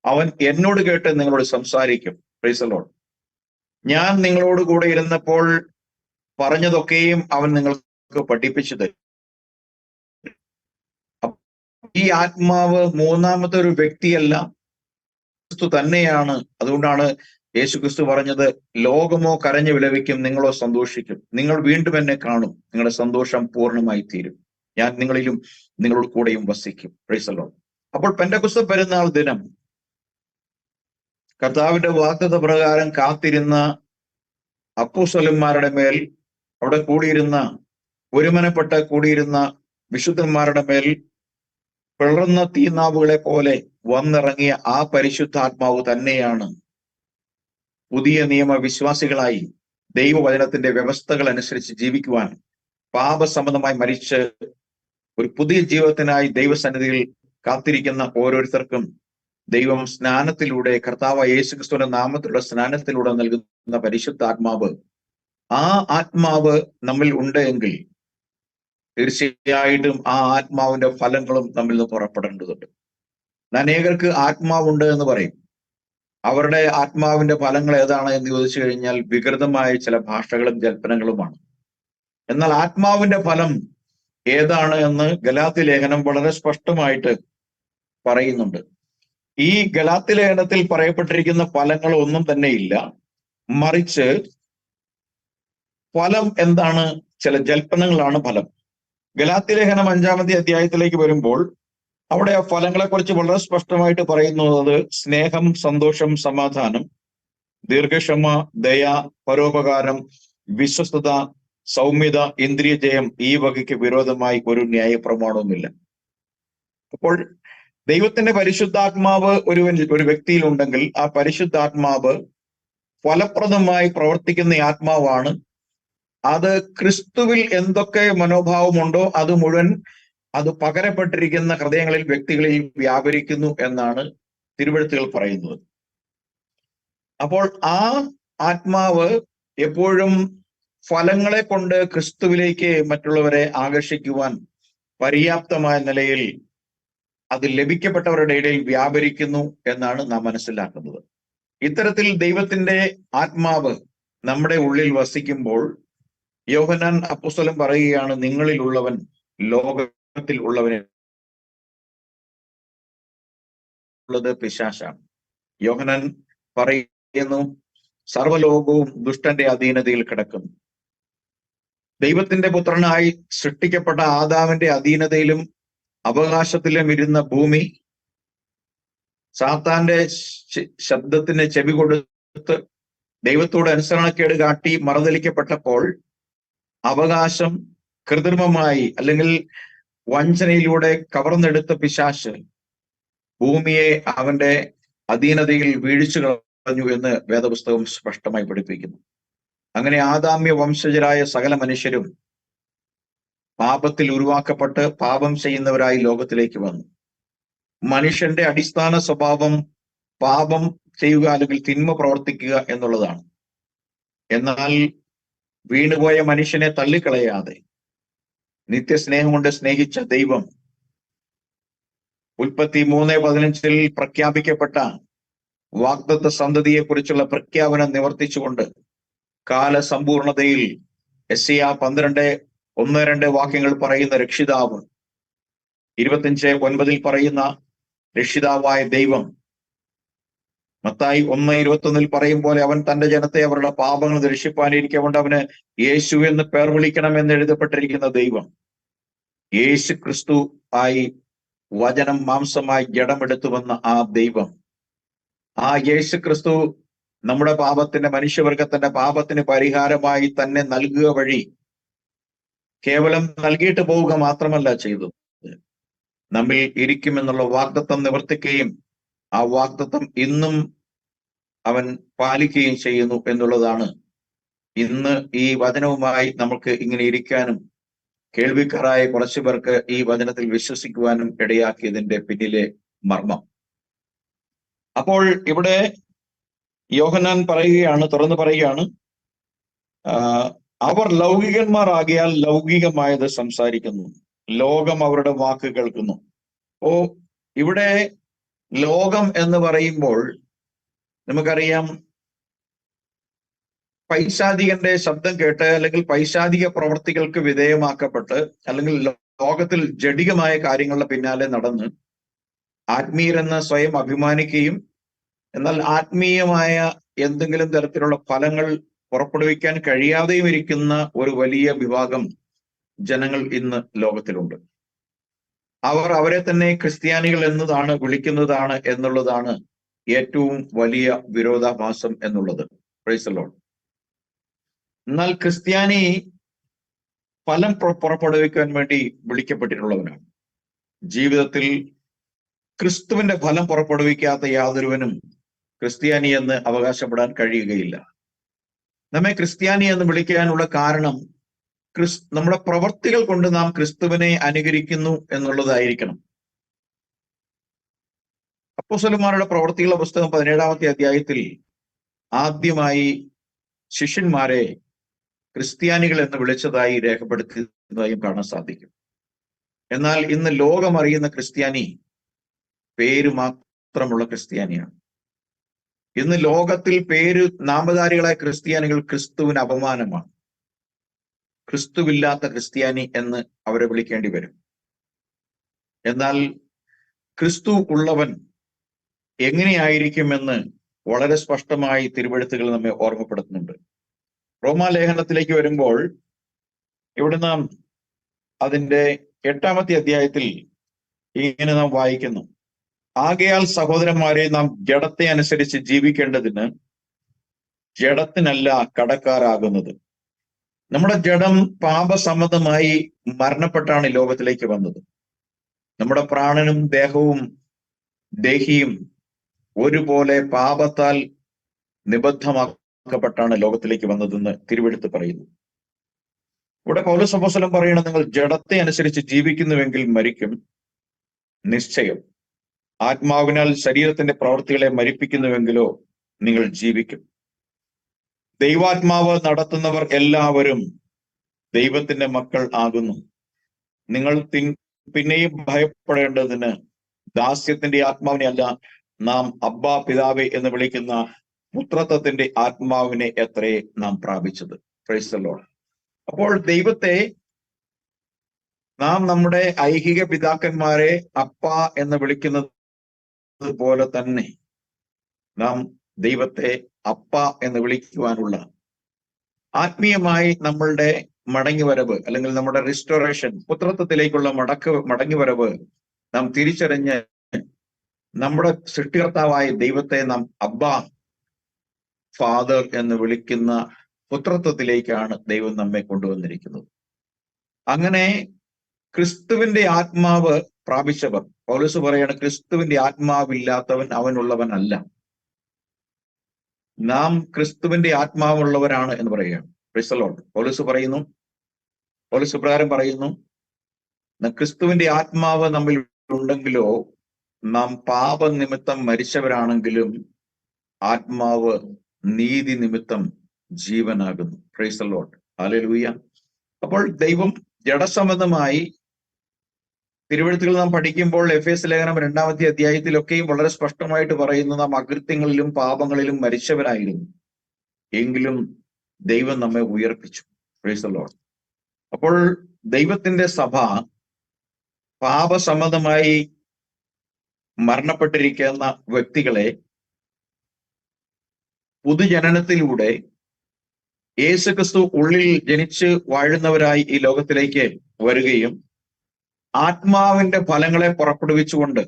Speaker 1: അവൻ എന്നോട് കേട്ട് നിങ്ങളോട് സംസാരിക്കും. Price the Lord. ഞാൻ നിങ്ങളോട് കൂടെ ഇരുന്നപ്പോൾ പറഞ്ഞതൊക്കെയും അവൻ നിങ്ങൾക്ക് പഠിപ്പിച്ചു തരും. ഈ ആത്മാവ് മൂന്നാമത്തെ ഒരു വ്യക്തിയല്ല, ക്രിസ്തു തന്നെയാണ്. അതുകൊണ്ടാണ് യേശു ക്രിസ്തു പറഞ്ഞത്, ലോകമോ കരഞ്ഞു വിലപിക്കും, നിങ്ങളോ സന്തോഷിക്കും. നിങ്ങൾ വീണ്ടും എന്നെ കാണും, നിങ്ങളുടെ സന്തോഷം പൂർണ്ണമായി തീരും. ഞാൻ നിങ്ങളിലും നിങ്ങളോട് കൂടെയും വസിക്കും. Price the Lord. അപ്പോൾ പെന്തക്കോസ്ത് പെരുന്നാൾ ദിനം കർത്താവിന്റെ വാഗ്ദത്ത പ്രകാരം കാത്തിരുന്ന അപ്പോസ്തലന്മാരുടെ മേൽ, അവിടെ കൂടിയിരുന്ന ഒരുമനപ്പെട്ട് കൂടിയിരുന്ന വിശുദ്ധന്മാരുടെ മേൽ പിളർന്ന തീനാവുകളെ പോലെ വന്നിറങ്ങിയ ആ പരിശുദ്ധാത്മാവ് തന്നെയാണ് പുതിയ നിയമ വിശ്വാസികളായി ദൈവവചനത്തിന്റെ വ്യവസ്ഥകൾ അനുസരിച്ച് ജീവിക്കുവാൻ, പാപസംബന്ധമായി മരിച്ച് ഒരു പുതിയ ജീവിതത്തിനായി ദൈവസന്നിധിയിൽ കാത്തിരിക്കുന്ന ഓരോരുത്തർക്കും ദൈവം സ്നാനത്തിലൂടെ, കർത്താവ് യേശുക്രിസ്തുവിന്റെ നാമത്തിലുള്ള സ്നാനത്തിലൂടെ നൽകുന്ന പരിശുദ്ധാത്മാവ്, ആ ആത്മാവ് നമ്മിൽ ഉണ്ട് എങ്കിൽ തീർച്ചയായിട്ടും ആ ആത്മാവിന്റെ ഫലങ്ങളും നമ്മിൽ നിന്ന് പുറപ്പെടേണ്ടതുണ്ട്. അനേകർക്ക് ആത്മാവുണ്ട് എന്ന് പറയും. അവരുടെ ആത്മാവിന്റെ ഫലങ്ങൾ ഏതാണ് എന്ന് ചോദിച്ചു കഴിഞ്ഞാൽ വികൃതമായ ചില ഭാഷകളും ജൽപ്പനങ്ങളുമാണ്. എന്നാൽ ആത്മാവിന്റെ ഫലം ഏതാണ് എന്ന് ഗലാത്യ ലേഖനം വളരെ സ്പഷ്ടമായിട്ട് പറയുന്നുണ്ട്. ഈ ഗലാത്യ ലേഖനത്തിൽ പറയപ്പെട്ടിരിക്കുന്ന ഫലങ്ങൾ ഒന്നും തന്നെ ഇല്ല, മറിച്ച് ഫലം എന്താണ്? ചില ജൽപ്പനങ്ങളാണ് ഫലം. ഗലാത്യ ലേഖനം 5-ാമത്തെ അധ്യായത്തിലേക്ക് വരുമ്പോൾ അവിടെ ആ ഫലങ്ങളെ കുറിച്ച് വളരെ സ്പഷ്ടമായിട്ട് പറയുന്നത് സ്നേഹം, സന്തോഷം, സമാധാനം, ദീർഘക്ഷമ, ദയ, പരോപകാരം, വിശ്വസ്തത, സൗമ്യത, ഇന്ദ്രിയ ജയം. ഈ വകയ്ക്ക് വിരോധമായി ഒരു ന്യായപ്രമാണവുമില്ല. അപ്പോൾ ദൈവത്തിന്റെ പരിശുദ്ധാത്മാവ് ഒരു വ്യക്തിയിൽ ഉണ്ടെങ്കിൽ ആ പരിശുദ്ധാത്മാവ് ഫലപ്രദമായി പ്രവർത്തിക്കുന്ന ആത്മാവാണ്. അത് ക്രിസ്തുവിൽ എന്തൊക്കെ മനോഭാവമുണ്ടോ അത് മുഴുവൻ അത് പകരപ്പെട്ടിരിക്കുന്ന ഹൃദയങ്ങളിൽ, വ്യക്തികളിൽ വ്യാപരിക്കുന്നു എന്നാണ് തിരുവെഴുത്തുകൾ പറയുന്നത്. അപ്പോൾ ആ ആത്മാവ് എപ്പോഴും ഫലങ്ങളെ കൊണ്ട് ക്രിസ്തുവിലേക്ക് മറ്റുള്ളവരെ ആകർഷിക്കുവാൻ പര്യാപ്തമായ നിലയിൽ അത് ലഭിക്കപ്പെട്ടവരുടെ ഇടയിൽ വ്യാപരിക്കുന്നു എന്നാണ് നാം മനസ്സിലാക്കുന്നത്. ഇത്തരത്തിൽ ദൈവത്തിന്റെ ആത്മാവ് നമ്മുടെ ഉള്ളിൽ വസിക്കുമ്പോൾ യോഹന്നാൻ അപ്പോസ്തലൻ പറയുകയാണ്, നിങ്ങളിൽ ഉള്ളവൻ ലോകത്തിൽ ഉള്ളവനെ ഉള്ളത് പിശാചാണ്. യോഹന്നാൻ പറയുന്നു, സർവ്വലോകവും ദുഷ്ടന്റെ അധീനതയിൽ കിടക്കുന്നു. ദൈവത്തിന്റെ പുത്രനായി സൃഷ്ടിക്കപ്പെട്ട ആദാമിന്റെ അധീനതയിലും അവകാശത്തിലും ഇരുന്ന ഭൂമി സാത്താന്റെ ശബ്ദത്തിന് ചെവി കൊടുത്ത് ദൈവത്തോട് അനുസരണക്കേട് കാട്ടി മറുതലിക്കപ്പെട്ടപ്പോൾ അവകാശം കൃത്രിമമായി അല്ലെങ്കിൽ വഞ്ചനയിലൂടെ കവർന്നെടുത്ത പിശാച് ഭൂമിയെ അവന്റെ അധീനതയിൽ വീഴ്ച കളഞ്ഞു എന്ന് വേദപുസ്തകം സ്പഷ്ടമായി പഠിപ്പിക്കുന്നു. അങ്ങനെ ആദാമ്യ വംശജരായ സകല മനുഷ്യരും പാപത്തിൽ ഉരുവാക്കപ്പെട്ട് പാപം ചെയ്യുന്നവരായി ലോകത്തിലേക്ക് വന്നു. മനുഷ്യന്റെ അടിസ്ഥാന സ്വഭാവം പാപം ചെയ്യുക അല്ലെങ്കിൽ തിന്മ പ്രവർത്തിക്കുക എന്നുള്ളതാണ്. എന്നാൽ വീണുപോയ മനുഷ്യനെ തള്ളിക്കളയാതെ നിത്യസ്നേഹം കൊണ്ട് സ്നേഹിച്ച ദൈവം ഉൽപ്പത്തി 3:15 പ്രഖ്യാപിക്കപ്പെട്ട വാഗ്ദത്ത സന്തതിയെ കുറിച്ചുള്ള പ്രഖ്യാപനം നിവർത്തിച്ചുകൊണ്ട് കാലസമ്പൂർണതയിൽ യെശയ്യാ 12:1-2 വാക്യങ്ങൾ പറയുന്ന രക്ഷിതാവ്, 25:9 പറയുന്ന രക്ഷിതാവായ ദൈവം, മത്തായി 1:21 പറയും പോലെ അവൻ തന്റെ ജനത്തെ അവരുടെ പാപങ്ങൾ രക്ഷിപ്പാനിരിക്കൊണ്ട് അവന് യേശു എന്ന് പേർ വിളിക്കണം എന്ന് എഴുതപ്പെട്ടിരിക്കുന്ന ദൈവം, യേശു ക്രിസ്തു ആയി വചനം മാംസമായി ജഡമെടുത്തു വന്ന ആ ദൈവം, ആ യേശു ക്രിസ്തു നമ്മുടെ പാപത്തിന്റെ, മനുഷ്യവർഗത്തിന്റെ പാപത്തിന് പരിഹാരമായി തന്നെ നൽകുക വഴി കേവലം നൽകിയിട്ട് പോവുക മാത്രമല്ല ചെയ്തത്, നമ്മിൽ ഇരിക്കുമെന്നുള്ള വാഗ്ദത്തം നിവർത്തിക്കുകയും ആ വാഗ്ദത്തം ഇന്നും അവൻ പാലിക്കുകയും ചെയ്യുന്നു എന്നുള്ളതാണ് ഇന്ന് ഈ വചനവുമായി നമുക്ക് ഇങ്ങനെ ഇരിക്കാനും കേൾവിക്കാരായ കുറച്ചു പേർക്ക് ഈ വചനത്തിൽ വിശ്വസിക്കുവാനും ഇടയാക്കിയതിന്റെ പിന്നിലെ മർമ്മം. അപ്പോൾ ഇവിടെ യോഹന്നാൻ പറയുകയാണ്, തുറന്നു പറയുകയാണ്, അവർ ലൗകികന്മാരാകിയാൽ ലൗകികമായത് സംസാരിക്കുന്നു, ലോകം അവരുടെ വാക്ക് കേൾക്കുന്നു. അപ്പോ ഇവിടെ ലോകം എന്ന് പറയുമ്പോൾ നമുക്കറിയാം, പൈശാചികന്റെ ശബ്ദം കേട്ട് അല്ലെങ്കിൽ പൈശാചിക പ്രവർത്തികൾക്ക് വിധേയമാക്കപ്പെട്ട് അല്ലെങ്കിൽ ലോകത്തിൽ ജഡികമായ കാര്യങ്ങളുടെ പിന്നാലെ നടന്ന് ആത്മീയരെന്ന് സ്വയം അഭിമാനിക്കുകയും എന്നാൽ ആത്മീയമായ എന്തെങ്കിലും തരത്തിലുള്ള ഫലങ്ങൾ പുറപ്പെടുവിക്കാൻ കഴിയാതെയും ഇരിക്കുന്ന ഒരു വലിയ വിഭാഗം ജനങ്ങൾ ഇന്ന് ലോകത്തിലുണ്ട്. അവർ അവരെ തന്നെ ക്രിസ്ത്യാനികൾ എന്നതാണ് വിളിക്കുന്നതാണ് എന്നുള്ളതാണ് ഏറ്റവും വലിയ വിരോധാഭാസം എന്നുള്ളത്. Price the Lord. എന്നാൽ ക്രിസ്ത്യാനി ഫലം പുറപ്പെടുവിക്കാൻ വേണ്ടി വിളിക്കപ്പെട്ടിട്ടുള്ളവനാണ്. ജീവിതത്തിൽ ക്രിസ്തുവിന്റെ ഫലം പുറപ്പെടുവിക്കാത്ത യാതൊരുവനും ക്രിസ്ത്യാനി എന്ന് അവകാശപ്പെടാൻ കഴിയുകയില്ല. നമ്മെ ക്രിസ്ത്യാനി എന്ന് വിളിക്കാനുള്ള കാരണം നമ്മുടെ പ്രവർത്തികൾ കൊണ്ട് നാം ക്രിസ്തുവിനെ അനുകരിക്കുന്നു എന്നുള്ളതായിരിക്കണം. അപ്പോസ്തലന്മാരുടെ പ്രവർത്തികളുടെ പുസ്തകം 17-ാമത്തെ അധ്യായത്തിൽ ആദ്യമായി ശിഷ്യന്മാരെ ക്രിസ്ത്യാനികൾ എന്ന് വിളിച്ചതായി രേഖപ്പെടുത്തുന്നതായും കാണാൻ സാധിക്കും. എന്നാൽ ഇന്ന് ലോകം അറിയുന്ന ക്രിസ്ത്യാനി പേര് മാത്രമുള്ള ക്രിസ്ത്യാനിയാണ്. ഇന്ന് ലോകത്തിൽ പേര് നാമധാരികളായ ക്രിസ്ത്യാനികൾ ക്രിസ്തുവിന് അപമാനമാണ്. ക്രിസ്തുവില്ലാത്ത ക്രിസ്ത്യാനി എന്ന് അവരെ വിളിക്കേണ്ടി വരും. എന്നാൽ ക്രിസ്തു ഉള്ളവൻ എങ്ങനെയായിരിക്കുമെന്ന് വളരെ സ്പഷ്ടമായി തിരുവെഴുത്തുകൾ നമ്മെ ഓർമ്മപ്പെടുത്തുന്നുണ്ട്. റോമാലേഖനത്തിലേക്ക് വരുമ്പോൾ ഇവിടെ നാം അതിന്റെ 8-ാമത്തെ അധ്യായത്തിൽ ഇങ്ങനെ നാം വായിക്കുന്നു, ആകയാൽ സഹോദരന്മാരെ, നാം ജഡത്തെ അനുസരിച്ച് ജീവിക്കേണ്ടതിന് ജഡത്തിനല്ല കടക്കാരാകുന്നത്. നമ്മുടെ ജഡം പാപസമ്മതമായി മരണപ്പെട്ടാണ് ലോകത്തിലേക്ക് വന്നത്. നമ്മുടെ പ്രാണനും ദേഹവും ദേഹിയും ഒരുപോലെ പാപത്താൽ നിബദ്ധമാക്കപ്പെട്ടാണ് ലോകത്തിലേക്ക് വന്നതെന്ന് തിരുവെഴുത്ത് പറയുന്നു. ഇവിടെ പൗലോസ് അപ്പോസ്തലൻ പറയണം, നിങ്ങൾ ജഡത്തെ അനുസരിച്ച് ജീവിക്കുന്നുവെങ്കിൽ മരിക്കും. നിശ്ചയം. ആത്മാവിനാൽ ശരീരത്തിന്റെ പ്രവൃത്തികളെ മരിപ്പിക്കുന്നുവെങ്കിലോ നിങ്ങൾ ജീവിക്കും. ദൈവാത്മാവ് നടത്തുന്നവർ എല്ലാവരും ദൈവത്തിന്റെ മക്കൾ ആകുന്നു. നിങ്ങൾ പിന്നെയും ഭയപ്പെടേണ്ടതിന് ദാസ്യത്തിന്റെ ആത്മാവിനെ അല്ല, നാം അബ്ബാ പിതാവേ എന്ന് വിളിക്കുന്ന പുത്രത്വത്തിന്റെ ആത്മാവിനെ എത്രേ നാം പ്രാപിച്ചത്. Price the Lord. അപ്പോൾ ദൈവത്തെ നാം നമ്മുടെ ഐഹിക പിതാക്കന്മാരെ അപ്പ എന്ന് വിളിക്കുന്നത് പോലെ തന്നെ നാം ദൈവത്തെ അപ്പ എന്ന് വിളിക്കുവാനുള്ള ആത്മീയമായി നമ്മളുടെ മടങ്ങിവരവ് അല്ലെങ്കിൽ നമ്മുടെ റിസ്റ്റോറേഷൻ, പുത്രത്വത്തിലേക്കുള്ള മടങ്ങിവരവ് നാം തിരിച്ചറിഞ്ഞ് നമ്മുടെ സൃഷ്ടികർത്താവായ ദൈവത്തെ നാം അബ്ബാ ഫാദർ എന്ന് വിളിക്കുന്ന പുത്രത്വത്തിലേക്കാണ് ദൈവം നമ്മെ കൊണ്ടുവന്നിരിക്കുന്നത്. അങ്ങനെ ക്രിസ്തുവിന്റെ ആത്മാവ് പ്രാപിച്ചവർ, പൗലോസ് പറയാണ്, ക്രിസ്തുവിന്റെ ആത്മാവില്ലാത്തവൻ അവനുള്ളവൻ അല്ല. നാം ക്രിസ്തുവിന്റെ ആത്മാവുള്ളവരാണ് എന്ന് പറയുകയാണ്. Price the Lord. പൗലോസ് പ്രകാരം പറയുന്നു, ക്രിസ്തുവിന്റെ ആത്മാവ് നമ്മിൽ ഉണ്ടെങ്കിലോ നാം പാപനിമിത്തം മരിച്ചവരാണെങ്കിലും ആത്മാവ് നീതി നിമിത്തം ജീവനാകുന്നു. Praise the Lord. ഹല്ലേലൂയ. അപ്പോൾ ദൈവം ജഡസംബന്ധമായി തിരുവെഴുത്തുകൾ നാം പഠിക്കുമ്പോൾ എഫേസ്യ ലേഖനം 2-ാമത്തെ അധ്യായത്തിലൊക്കെയും വളരെ സ്പഷ്ടമായിട്ട് പറയുന്നു, നാം അകൃത്യങ്ങളിലും പാപങ്ങളിലും മരിച്ചവരായിരുന്നു, എങ്കിലും ദൈവം നമ്മെ ഉയർപ്പിച്ചു. Price the Lord. അപ്പോൾ ദൈവത്തിന്റെ സഭ പാപസമ്മതമായി മരണപ്പെട്ടിരിക്കുന്ന വ്യക്തികളെ പുതുജനനത്തിലൂടെ യേശുക്രിസ്തു ഉള്ളിൽ ജനിച്ച് വാഴുന്നവരായി ഈ ലോകത്തിലേക്ക് വരികയും ആത്മാവിന്റെ ഫലങ്ങളെ പുറപ്പെടുവിച്ചുകൊണ്ട്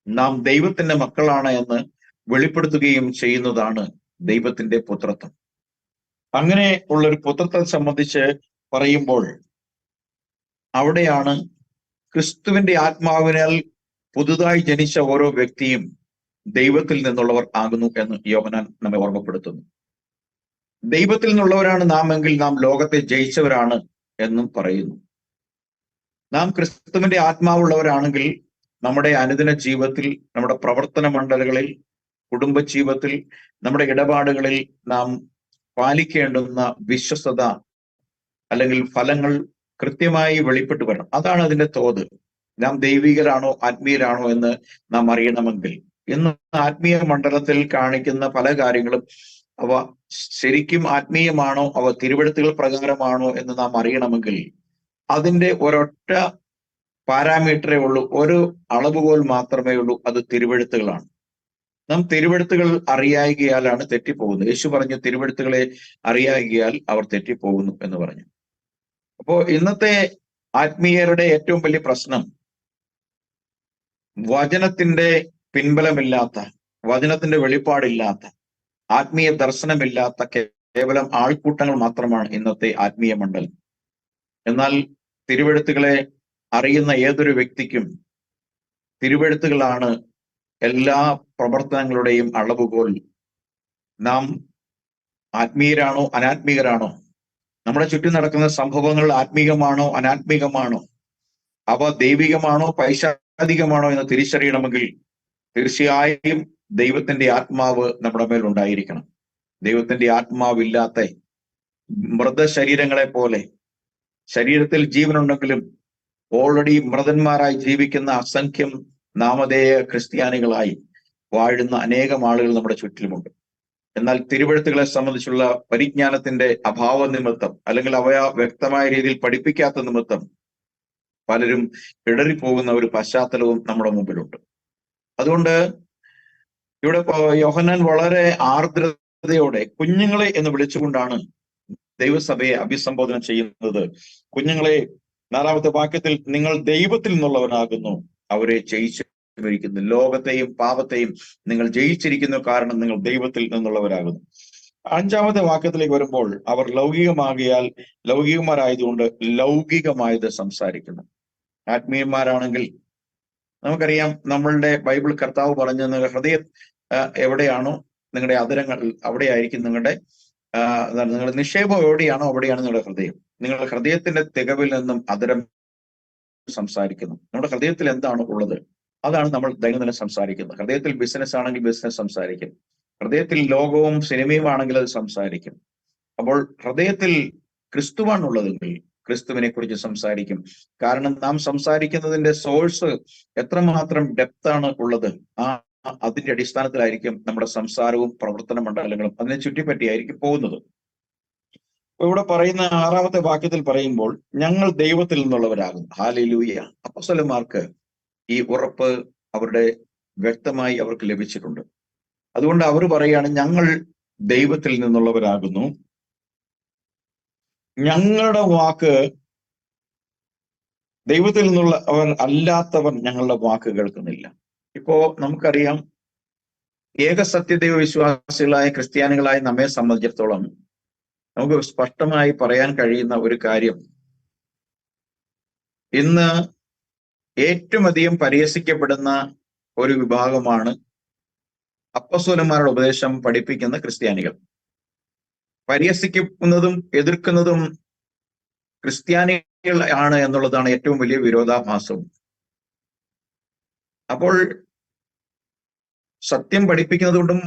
Speaker 1: നാം ദൈവത്തിന്റെ മക്കളാണ് എന്ന് വെളിപ്പെടുത്തുകയും ചെയ്യുന്നതാണ് ദൈവത്തിന്റെ പുത്രത്വം. അങ്ങനെ ഉള്ളൊരു പുത്രത്തെ സംബന്ധിച്ച് പറയുമ്പോൾ അവിടെയാണ് ക്രിസ്തുവിന്റെ ആത്മാവിനാൽ പുതുതായി ജനിച്ച ഓരോ വ്യക്തിയും ദൈവത്തിൽ നിന്നുള്ളവർ ആകുന്നു എന്ന് യോഹന്നാൻ നമ്മെ ഓർമ്മപ്പെടുത്തുന്നു. ദൈവത്തിൽ നിന്നുള്ളവരാണ് നാം എങ്കിൽ നാം ലോകത്തെ ജയിച്ചവരാണ് എന്നും പറയുന്നു. നാം ക്രിസ്തുവിന്റെ ആത്മാവുള്ളവരാണെങ്കിൽ നമ്മുടെ അനുദിന ജീവിതത്തിൽ, നമ്മുടെ പ്രവർത്തന മണ്ഡലങ്ങളിൽ, കുടുംബജീവിതത്തിൽ, നമ്മുടെ ഇടപാടുകളിൽ നാം പാലിക്കേണ്ടുന്ന വിശ്വസ്തത അല്ലെങ്കിൽ ഫലങ്ങൾ കൃത്യമായി വെളിപ്പെട്ടു വരണം. അതാണ് അതിന്റെ തോത്. നാം ദൈവികരാണോ ആത്മീയരാണോ എന്ന് നാം അറിയണമെങ്കിൽ ഇന്ന് ആത്മീയ മണ്ഡലത്തിൽ കാണിക്കുന്ന പല കാര്യങ്ങളും അവ ശരിക്കും ആത്മീയമാണോ, അവ തിരുവെഴുത്തുകൾ പ്രകാരമാണോ എന്ന് നാം അറിയണമെങ്കിൽ അതിന്റെ ഒരൊറ്റ പാരാമീറ്ററേ ഉള്ളൂ, ഒരു അളവുകോൽ മാത്രമേ ഉള്ളൂ, അത് തിരുവെഴുത്തുകളാണ്. നാം തിരുവെഴുത്തുകൾ അറിയായികയാലാണ് തെറ്റിപ്പോകുന്നത്. യേശു പറഞ്ഞു തിരുവെഴുത്തുകളെ അറിയായികയാൽ അവർ തെറ്റിപ്പോകുന്നു എന്ന് പറഞ്ഞു. അപ്പോ ഇന്നത്തെ ആത്മീയരുടെ ഏറ്റവും വലിയ പ്രശ്നം വചനത്തിന്റെ പിൻബലമില്ലാത്ത, വചനത്തിന്റെ വെളിപ്പാടില്ലാത്ത, ആത്മീയ ദർശനമില്ലാത്ത കേവലം ആൾക്കൂട്ടങ്ങൾ മാത്രമാണ് ഇന്നത്തെ ആത്മീയ മണ്ഡലം. എന്നാൽ തിരുവെഴുത്തുകളെ അറിയുന്ന ഏതൊരു വ്യക്തിക്കും തിരുവെഴുത്തുകളാണ് എല്ലാ പ്രവർത്തനങ്ങളുടെയും അളവുകോൽ. നാം ആത്മീയരാണോ അനാത്മീയരാണോ, നമ്മുടെ ചുറ്റും നടക്കുന്ന സംഭവങ്ങൾ ആത്മീകമാണോ അനാത്മീകമാണോ, അവ ദൈവികമാണോ പൈശാചികമാണോ എന്ന് തിരിച്ചറിയണമെങ്കിൽ തീർച്ചയായും ദൈവത്തിന്റെ ആത്മാവ് നമ്മുടെ മേൽ ഉണ്ടായിരിക്കണം. ദൈവത്തിന്റെ ആത്മാവില്ലാത്ത മൃതശരീരങ്ങളെ പോലെ, ശരീരത്തിൽ ജീവനുണ്ടെങ്കിലും ഓൾറെഡി മൃതന്മാരായി ജീവിക്കുന്ന അസംഖ്യം നാമധേയ ക്രിസ്ത്യാനികളായി വാഴുന്ന അനേകം ആളുകൾ നമ്മുടെ ചുറ്റിലുമുണ്ട്. എന്നാൽ തിരുവെഴുത്തുകളെ സംബന്ധിച്ചുള്ള പരിജ്ഞാനത്തിന്റെ അഭാവ നിമിത്തം, അല്ലെങ്കിൽ അവ വ്യക്തമായ രീതിയിൽ പഠിപ്പിക്കാത്ത നിമിത്തം പലരും ഇടറിപ്പോകുന്ന ഒരു പശ്ചാത്തലവും നമ്മുടെ മുമ്പിലുണ്ട്. അതുകൊണ്ട് ഇവിടെ യോഹന്നാൻ വളരെ ആർദ്രതയോടെ കുഞ്ഞുങ്ങളെ എന്ന് വിളിച്ചുകൊണ്ടാണ് ദൈവസഭയെ അഭിസംബോധന ചെയ്യുന്നത്. കുഞ്ഞുങ്ങളെ, 4-ാമത്തെ വാക്യത്തിൽ നിങ്ങൾ ദൈവത്തിൽ നിന്നുള്ളവനാകുന്നു, അവരെ ജയിച്ചിരിക്കുന്നു, ലോകത്തെയും പാപത്തെയും നിങ്ങൾ ജയിച്ചിരിക്കുന്നു, കാരണം നിങ്ങൾ ദൈവത്തിൽ നിന്നുള്ളവരാകുന്നു. 5-ാമത്തെ വാക്യത്തിലേക്ക് വരുമ്പോൾ അവർ ലൗകികമാകിയാൽ ലൗകികന്മാരായതുകൊണ്ട് ലൗകികമായത് സംസാരിക്കുന്നു. ആത്മീയന്മാരാണെങ്കിൽ നമുക്കറിയാം, നമ്മളുടെ ബൈബിൾ കർത്താവ് പറഞ്ഞ ഹൃദയം എവിടെയാണോ നിങ്ങളുടെ അധരങ്ങൾ അവിടെയായിരിക്കും നിങ്ങളുടെ നിങ്ങളുടെ നിക്ഷേപം എവിടെയാണോ അവിടെയാണ് നിങ്ങളുടെ ഹൃദയം. നിങ്ങളുടെ ഹൃദയത്തിന്റെ തികവിൽ നിന്നും അധരം സംസാരിക്കുന്നു. നമ്മുടെ ഹൃദയത്തിൽ എന്താണ് ഉള്ളത് അതാണ് നമ്മൾ ദൈനംദിനം സംസാരിക്കുന്നത്. ഹൃദയത്തിൽ ബിസിനസ് ആണെങ്കിൽ ബിസിനസ് സംസാരിക്കും, ഹൃദയത്തിൽ ലോകവും സിനിമയും ആണെങ്കിൽ അത് സംസാരിക്കും. അപ്പോൾ ഹൃദയത്തിൽ ക്രിസ്തുവാണുള്ളതെങ്കിൽ ക്രിസ്തുവിനെ കുറിച്ച് സംസാരിക്കും. കാരണം നാം സംസാരിക്കുന്നതിന്റെ സോഴ്സ് എത്രമാത്രം ഡെപ്താണ് ഉള്ളത്, അതിന്റെ അടിസ്ഥാനത്തിലായിരിക്കും നമ്മുടെ സംസാരവും പ്രവർത്തന മണ്ഡലങ്ങളും അതിനെ ചുറ്റിപ്പറ്റിയായിരിക്കും പോകുന്നത്. ഇവിടെ പറയുന്ന 6-ാമത്തെ വാക്യത്തിൽ പറയുമ്പോൾ ഞങ്ങൾ ദൈവത്തിൽ നിന്നുള്ളവരാകുന്നു. ഹല്ലേലൂയ. അപ്പോസ്തലന്മാർക്ക് ഈ ഉറപ്പ് അവരുടെ വ്യക്തമായി അവർക്ക് ലഭിച്ചിട്ടുണ്ട്. അതുകൊണ്ട് അവർ പറയാണ് ഞങ്ങൾ ദൈവത്തിൽ നിന്നുള്ളവരാകുന്നു, ഞങ്ങളുടെ വാക്ക് ദൈവത്തിൽ നിന്നുള്ളവർ അല്ലാത്തവർ ഞങ്ങളുടെ വാക്ക് കേൾക്കുന്നില്ല. ഇപ്പോ നമുക്കറിയാം, ഏകസത്യദൈവ വിശ്വാസികളായ ക്രിസ്ത്യാനികളായ നമ്മെ സംബന്ധിച്ചിടത്തോളം നമുക്ക് സ്പഷ്ടമായി പറയാൻ കഴിയുന്ന ഒരു കാര്യം, ഇന്ന് ഏറ്റവും അധികം പരിഹസിക്കപ്പെടുന്ന ഒരു വിഭാഗമാണ് അപ്പോസ്തലന്മാരുടെ ഉപദേശം പഠിപ്പിക്കുന്ന ക്രിസ്ത്യാനികൾ. പരിഹസിക്കുന്നതും എതിർക്കുന്നതും ക്രിസ്ത്യാനികൾ ആണ് എന്നുള്ളതാണ് ഏറ്റവും വലിയ വിരോധാഭാസവും. അപ്പോൾ സത്യം പഠിപ്പിക്കുന്നത് കൊണ്ടും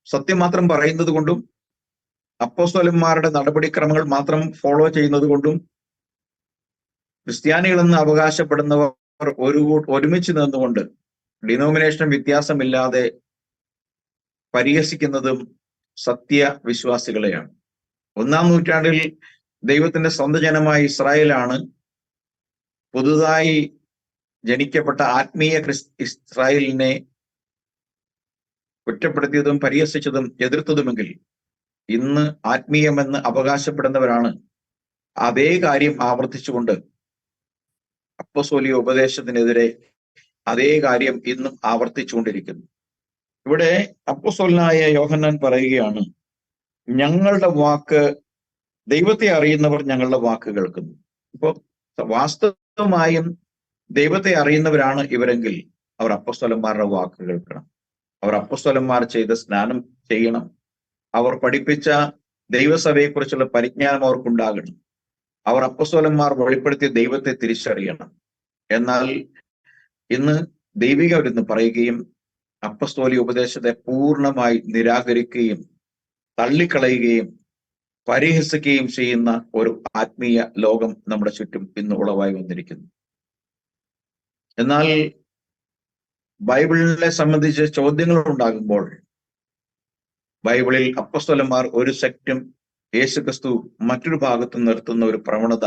Speaker 1: സത്യം മാത്രം പറയുന്നത് കൊണ്ടും അപ്പോസ്തലന്മാരുടെ നടപടിക്രമങ്ങൾ മാത്രം ഫോളോ ചെയ്യുന്നത് കൊണ്ടും ക്രിസ്ത്യാനികളെന്ന് അവകാശപ്പെടുന്നവർ ഒരുമിച്ച് നിന്നുകൊണ്ട് ഡിനോമിനേഷൻ വ്യത്യാസമില്ലാതെ പരിഹസിക്കുന്നതും സത്യവിശ്വാസികളെയാണ്. 1-ാം നൂറ്റാണ്ടിൽ ദൈവത്തിന്റെ സ്വന്തം ജനമായ ഇസ്രായേലാണ് പുതുതായി ജനിക്കപ്പെട്ട ആത്മീയ ഇസ്രായേലിനെ കുറ്റപ്പെടുത്തിയതും പരിഹസിച്ചതും എതിർത്തതുമെങ്കിൽ ഇന്ന് ആത്മീയമെന്ന് അവകാശപ്പെടുന്നവരാണ് അതേ കാര്യം ആവർത്തിച്ചുകൊണ്ട് അപ്പോസ്തോലിക ഉപദേശത്തിനെതിരെ അതേ കാര്യം ഇന്നും ആവർത്തിച്ചുകൊണ്ടിരിക്കുന്നു. ഇവിടെ അപ്പോസ്തലനായ യോഹന്നാൻ പറയുകയാണ്, ഞങ്ങളുടെ വാക്ക്, ദൈവത്തെ അറിയുന്നവർ ഞങ്ങളുടെ വാക്ക് കേൾക്കുന്നു. ഇപ്പൊ വാസ്തവമായും ദൈവത്തെ അറിയുന്നവരാണ് ഇവരെങ്കിൽ അവർ അപ്പോസ്തലന്മാരുടെ വാക്ക് കേൾക്കണം. അവർ അപ്പോസ്തലന്മാർ ചെയ്ത സ്നാനം ചെയ്യണം. അവർ പഠിപ്പിച്ച ദൈവസഭയെക്കുറിച്ചുള്ള പരിജ്ഞാനം അവർക്കുണ്ടാകണം. അവർ അപ്പോസ്തലന്മാർ വെളിപ്പെടുത്തിയ ദൈവത്തെ തിരിച്ചറിയണം. എന്നാൽ ഇന്ന് ദൈവികരെന്ന് പറയുകയും അപ്പസ്തോലിക ഉപദേശത്തെ പൂർണ്ണമായി നിരാകരിക്കുകയും തള്ളിക്കളയുകയും പരിഹസിക്കുകയും ചെയ്യുന്ന ഒരു ആത്മീയ ലോകം നമ്മുടെ ചുറ്റും ഇന്ന് ഉളവായി വന്നിരിക്കുന്നു. എന്നാൽ ബൈബിളിനെ സംബന്ധിച്ച് ചോദ്യങ്ങൾ ഉണ്ടാകുമ്പോൾ ബൈബിളിൽ അപ്പസ്തലന്മാർ ഒരു സെക്റ്റും യേശുക്രിസ്തു മറ്റൊരു ഭാഗത്തും നിർത്തുന്ന ഒരു പ്രവണത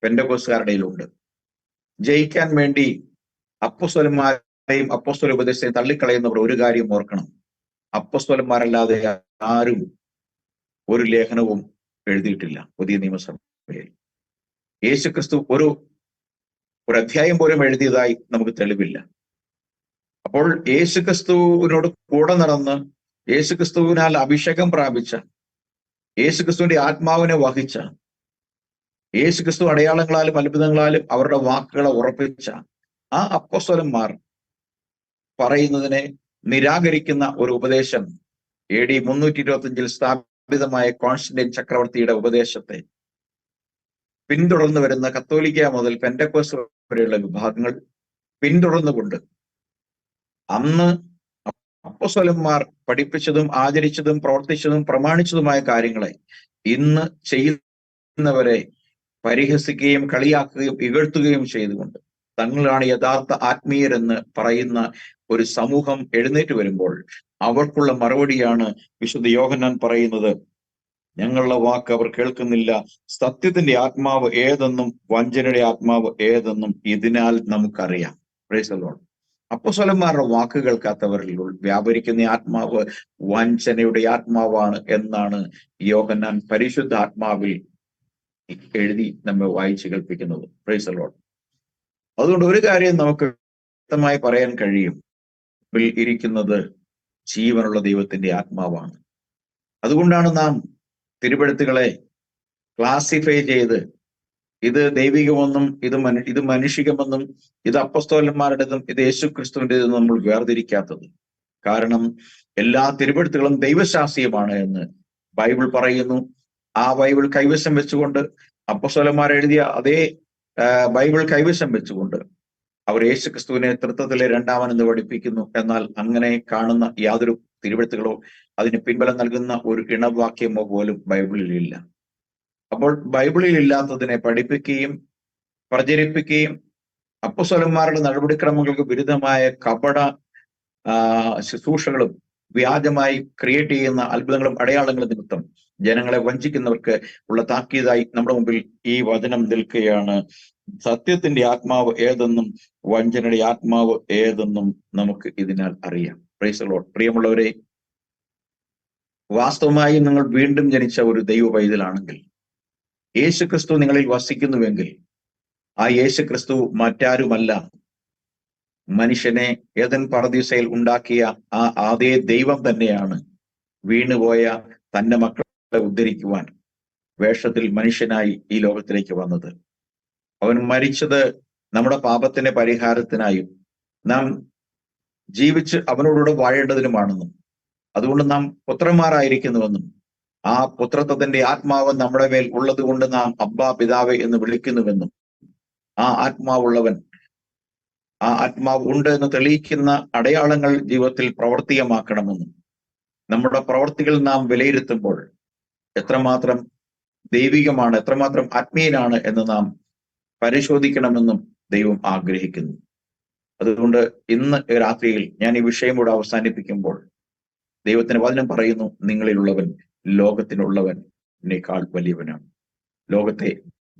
Speaker 1: പെന്തക്കോസ്തുകാരുടെയിലുണ്ട്. ജയിക്കാൻ വേണ്ടി അപ്പസ്തലന്മാരെയും അപ്പസ്തോല ഉപദേശത്തെയും തള്ളിക്കളയുന്നവർ ഒരു കാര്യം ഓർക്കണം, അപ്പസ്തലന്മാരല്ലാതെ ആരും ഒരു ലേഖനവും എഴുതിയിട്ടില്ല പുതിയ നിയമസഭയിൽ. യേശുക്രിസ്തു ഒരു അധ്യായം പോലും എഴുതിയതായി നമുക്ക് തെളിവില്ല. അപ്പോൾ യേശുക്രിസ്തുവിനോട് കൂടെ നടന്ന് യേശുക്രിസ്തുവിനാൽ അഭിഷേകം പ്രാപിച്ച, യേശുക്രിസ്തുവിന്റെ ആത്മാവിനെ വഹിച്ച, യേശുക്രിസ്തു അടയാളങ്ങളാലും അത്ഭുതങ്ങളാലും അവരുടെ വാക്കുകളെ ഉറപ്പിച്ച ആ അപ്പോസ്തലന്മാർ പറയുന്നതിനെ നിരാകരിക്കുന്ന ഒരു ഉപദേശം AD 325 സ്ഥാപിതമായ കോൺസ്റ്റന്റൈൻ ചക്രവർത്തിയുടെ ഉപദേശത്തെ പിന്തുടർന്നു വരുന്ന കത്തോലിക്ക മുതൽ പെന്തക്കോസ്ത് വരെയുള്ള വിഭാഗങ്ങൾ പിന്തുടർന്നുകൊണ്ട് അന്ന് അപ്പോസ്തലന്മാർ പഠിപ്പിച്ചതും ആചരിച്ചതും പ്രവർത്തിച്ചതും പ്രമാണിച്ചതുമായ കാര്യങ്ങളെ ഇന്ന് ചെയ്യുന്നവരെ പരിഹസിക്കുകയും കളിയാക്കുകയും ഇകഴ്ത്തുകയും ചെയ്തുകൊണ്ട് തങ്ങളാണ് യഥാർത്ഥ ആത്മീയരെന്ന് പറയുന്ന ഒരു സമൂഹം എഴുന്നേറ്റ് വരുമ്പോൾ അവർക്കുള്ള മറുപടിയാണ് വിശുദ്ധ യോഹന്നാൻ പറയുന്നത്, ഞങ്ങളുടെ വാക്ക് അവർ കേൾക്കുന്നില്ല, സത്യത്തിന്റെ ആത്മാവ് ഏതെന്നും വഞ്ചനയുടെ ആത്മാവ് ഏതെന്നും ഇതിനാൽ നമുക്കറിയാം. Praise the Lord. അപ്പോസ്തലന്മാരുടെ വാക്ക് കേൾക്കാത്തവരിൽ വ്യാപരിക്കുന്ന ആത്മാവ് വഞ്ചനയുടെ ആത്മാവാണ് എന്നാണ് യോഹന്നാൻ പരിശുദ്ധ ആത്മാവിൽ എഴുതി നമ്മെ വായിച്ചു കേൾപ്പിക്കുന്നത്. Price the Lord. അതുകൊണ്ട് ഒരു കാര്യം നമുക്ക് വ്യക്തമായി പറയാൻ കഴിയും, ഇരിക്കുന്നത് ജീവനുള്ള ദൈവത്തിന്റെ ആത്മാവാണ്. അതുകൊണ്ടാണ് നാം തിരുവെഴുത്തുകളെ ക്ലാസിഫൈ ചെയ്ത് ഇത് ദൈവികമെന്നും ഇത് മനുഷികമെന്നും ഇത് അപ്പസ്തോലന്മാരുടേതും ഇത് യേശുക്രിസ്തുവിൻ്റെതും നമ്മൾ വേർതിരിക്കാത്തത്. കാരണം എല്ലാ തിരുവെഴുത്തുകളും ദൈവശാസ്ത്രീയമാണ് എന്ന് ബൈബിൾ പറയുന്നു. ആ ബൈബിൾ കൈവശം വെച്ചുകൊണ്ട് അപ്പസ്തോലന്മാർ എഴുതിയ അതേ ബൈബിൾ കൈവശം വെച്ചുകൊണ്ട് അവർ യേശുക്രിസ്തുവിനെ തൃത്വത്തിലെ രണ്ടാമനെന്ന് പഠിപ്പിക്കുന്നു. എന്നാൽ അങ്ങനെ കാണുന്ന യാതൊരു തിരുവെഴുത്തുകളോ അതിന് പിൻബലം നൽകുന്ന ഒരു ഇണവാക്യമോ പോലും ബൈബിളിൽ ഇല്ല. അപ്പോൾ ബൈബിളിൽ ഇല്ലാത്തതിനെ പഠിപ്പിക്കുകയും പ്രചരിപ്പിക്കുകയും അപ്പോസ്തലന്മാരുടെ നടപടിക്രമങ്ങൾക്ക് വിരുദ്ധമായ കപട ശുശ്രൂഷകളും വ്യാജമായി ക്രിയേറ്റ് ചെയ്യുന്ന അത്ഭുതങ്ങളും അടയാളങ്ങളും നിമിത്തം ജനങ്ങളെ വഞ്ചിക്കുന്നവർക്ക് ഉള്ള താക്കീതായി നമ്മുടെ മുമ്പിൽ ഈ വചനം നിൽക്കുകയാണ്. സത്യത്തിന്റെ ആത്മാവ് ഏതെന്നും വഞ്ചനയുടെ ആത്മാവ് ഏതെന്നും നമുക്ക് ഇതിനാൽ അറിയാം. Price the Lord. പ്രിയമുള്ളവരെ, വാസ്തവമായി നിങ്ങൾ വീണ്ടും ജനിച്ച ഒരു ദൈവ പൈതലാണെങ്കിൽ, യേശുക്രിസ്തു നിങ്ങളിൽ വസിക്കുന്നുവെങ്കിൽ, ആ യേശുക്രിസ്തു മറ്റാരുമല്ല, മനുഷ്യനെ ഏദൻ പർദീസയിൽ ഉണ്ടാക്കിയ ആ അതേ ദൈവം തന്നെയാണ് വീണുപോയ തന്റെ മക്കളെ ഉദ്ധരിക്കുവാൻ വേഷത്തിൽ മനുഷ്യനായി ഈ ലോകത്തിലേക്ക് വന്നത്. അവൻ മരിച്ചത് നമ്മുടെ പാപത്തിന്റെ പരിഹാരത്തിനായും നാം ജീവിച്ച് അവനോടുകൂടെ വാഴേണ്ടതിനുമാണെന്നും അതുകൊണ്ട് നാം പുത്രന്മാരായിരിക്കുന്നുവെന്നും ആ പുത്രത്വത്തിന്റെ ആത്മാവ് നമ്മുടെ മേൽ ഉള്ളത് കൊണ്ട് നാം അബ്ബാ പിതാവേ എന്ന് വിളിക്കുന്നുവെന്നും ആ ആത്മാവുള്ളവൻ, ആ ആത്മാവ് ഉണ്ട് എന്ന് തെളിയിക്കുന്ന അടയാളങ്ങൾ ജീവിതത്തിൽ പ്രവർത്തികമാക്കണമെന്നും നമ്മുടെ പ്രവർത്തികൾ നാം വിലയിരുത്തുമ്പോൾ എത്രമാത്രം ദൈവികമാണ്, എത്രമാത്രം ആത്മീയനാണ് എന്ന് നാം പരിശോധിക്കണമെന്നും ദൈവം ആഗ്രഹിക്കുന്നു. അതുകൊണ്ട് ഇന്ന് രാത്രിയിൽ ഞാൻ ഈ വിഷയം കൂടെ അവസാനിപ്പിക്കുമ്പോൾ ദൈവത്തിന്റെ വചനം പറയുന്നു, നിങ്ങളിലുള്ളവൻ ലോകത്തിനുള്ളവനേക്കാൾ വലിയവനാണ്, ലോകത്തെ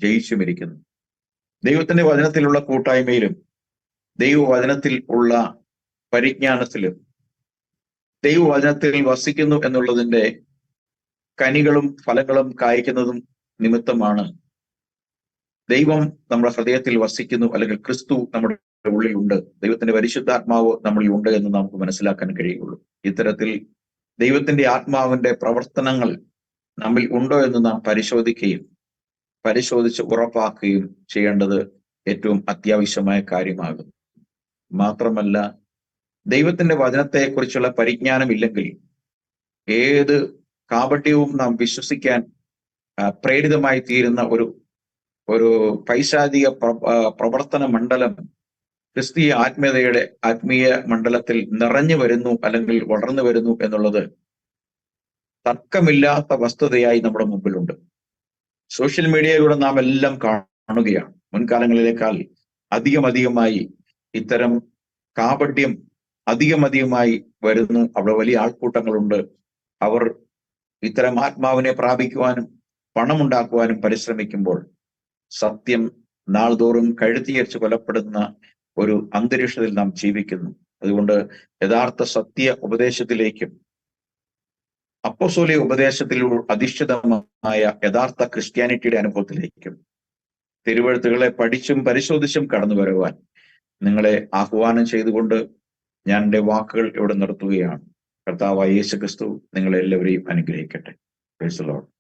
Speaker 1: ജയിച്ചുമിരിക്കുന്നു. ദൈവത്തിന്റെ വചനത്തിലുള്ള കൂട്ടായ്മയിലും ദൈവവചനത്തിൽ ഉള്ള പരിജ്ഞാനത്തിലും ദൈവവചനത്തിൽ വസിക്കുന്നു എന്നുള്ളതിന്റെ കനികളും ഫലങ്ങളും കായ്ക്കുന്നതും നിമിത്തമാണ് ദൈവം നമ്മുടെ ഹൃദയത്തിൽ വസിക്കുന്നു, അല്ലെങ്കിൽ ക്രിസ്തു നമ്മുടെ ഉള്ളിലുണ്ട്, ദൈവത്തിന്റെ പരിശുദ്ധാത്മാവ് നമ്മളിൽ ഉണ്ട് എന്ന് നമുക്ക് മനസ്സിലാക്കാൻ കഴിയുള്ളൂ. ഇത്തരത്തിൽ ദൈവത്തിന്റെ ആത്മാവിന്റെ പ്രവർത്തനങ്ങൾ നമ്മിൽ ഉണ്ടോ എന്ന് നാം പരിശോധിച്ച് ഉറപ്പാക്കുകയും ചെയ്യേണ്ടത് ഏറ്റവും അത്യാവശ്യമായ കാര്യമാകും. മാത്രമല്ല, ദൈവത്തിന്റെ വചനത്തെക്കുറിച്ചുള്ള പരിജ്ഞാനം ഇല്ലെങ്കിൽ ഏത് കാപട്യവും നാം വിശ്വസിക്കാൻ പ്രേരിതമായി തീരുന്ന ഒരു പൈശാചിക പ്രവർത്തന മണ്ഡലം ക്രിസ്തീയ ആത്മീയ മണ്ഡലത്തിൽ നിറഞ്ഞു വരുന്നു അല്ലെങ്കിൽ വളർന്നു വരുന്നു എന്നുള്ളത് തർക്കമില്ലാത്ത വസ്തുതയായി നമ്മുടെ മുമ്പിലുണ്ട്. സോഷ്യൽ മീഡിയയിലൂടെ നാം എല്ലാം കാണുകയാണ്. മുൻകാലങ്ങളിലേക്കാൾ അധികമായി ഇത്തരം കാപട്യം അധികമായി വരുന്നു. അവിടെ വലിയ ആൾക്കൂട്ടങ്ങളുണ്ട്. അവർ ഇത്തരം ആത്മാവിനെ പ്രാപിക്കുവാനും പണമുണ്ടാക്കുവാനും പരിശ്രമിക്കുമ്പോൾ സത്യം നാൾതോറും കഴുത്തിയരിച്ച് കൊലപ്പെടുന്ന ഒരു അന്തരീക്ഷത്തിൽ നാം ജീവിക്കുന്നു. അതുകൊണ്ട് യഥാർത്ഥ സത്യ ഉപദേശത്തിലേക്കും അപ്പോസ്തോലിക ഉപദേശത്തിലൂടെ അധിഷ്ഠിതമായ യഥാർത്ഥ ക്രിസ്ത്യാനിറ്റിയുടെ അനുഭവത്തിലേക്കും തിരുവെഴുത്തുകളെ പഠിച്ചും പരിശോധിച്ചും കടന്നു വരുവാൻ നിങ്ങളെ ആഹ്വാനം ചെയ്തുകൊണ്ട് ഞാൻ എൻ്റെ വാക്കുകൾ ഇവിടെ നിർത്തുകയാണ്. കർത്താവായ യേശുക്രിസ്തു നിങ്ങളെല്ലാവരെയും അനുഗ്രഹിക്കട്ടെ. Price the Lord.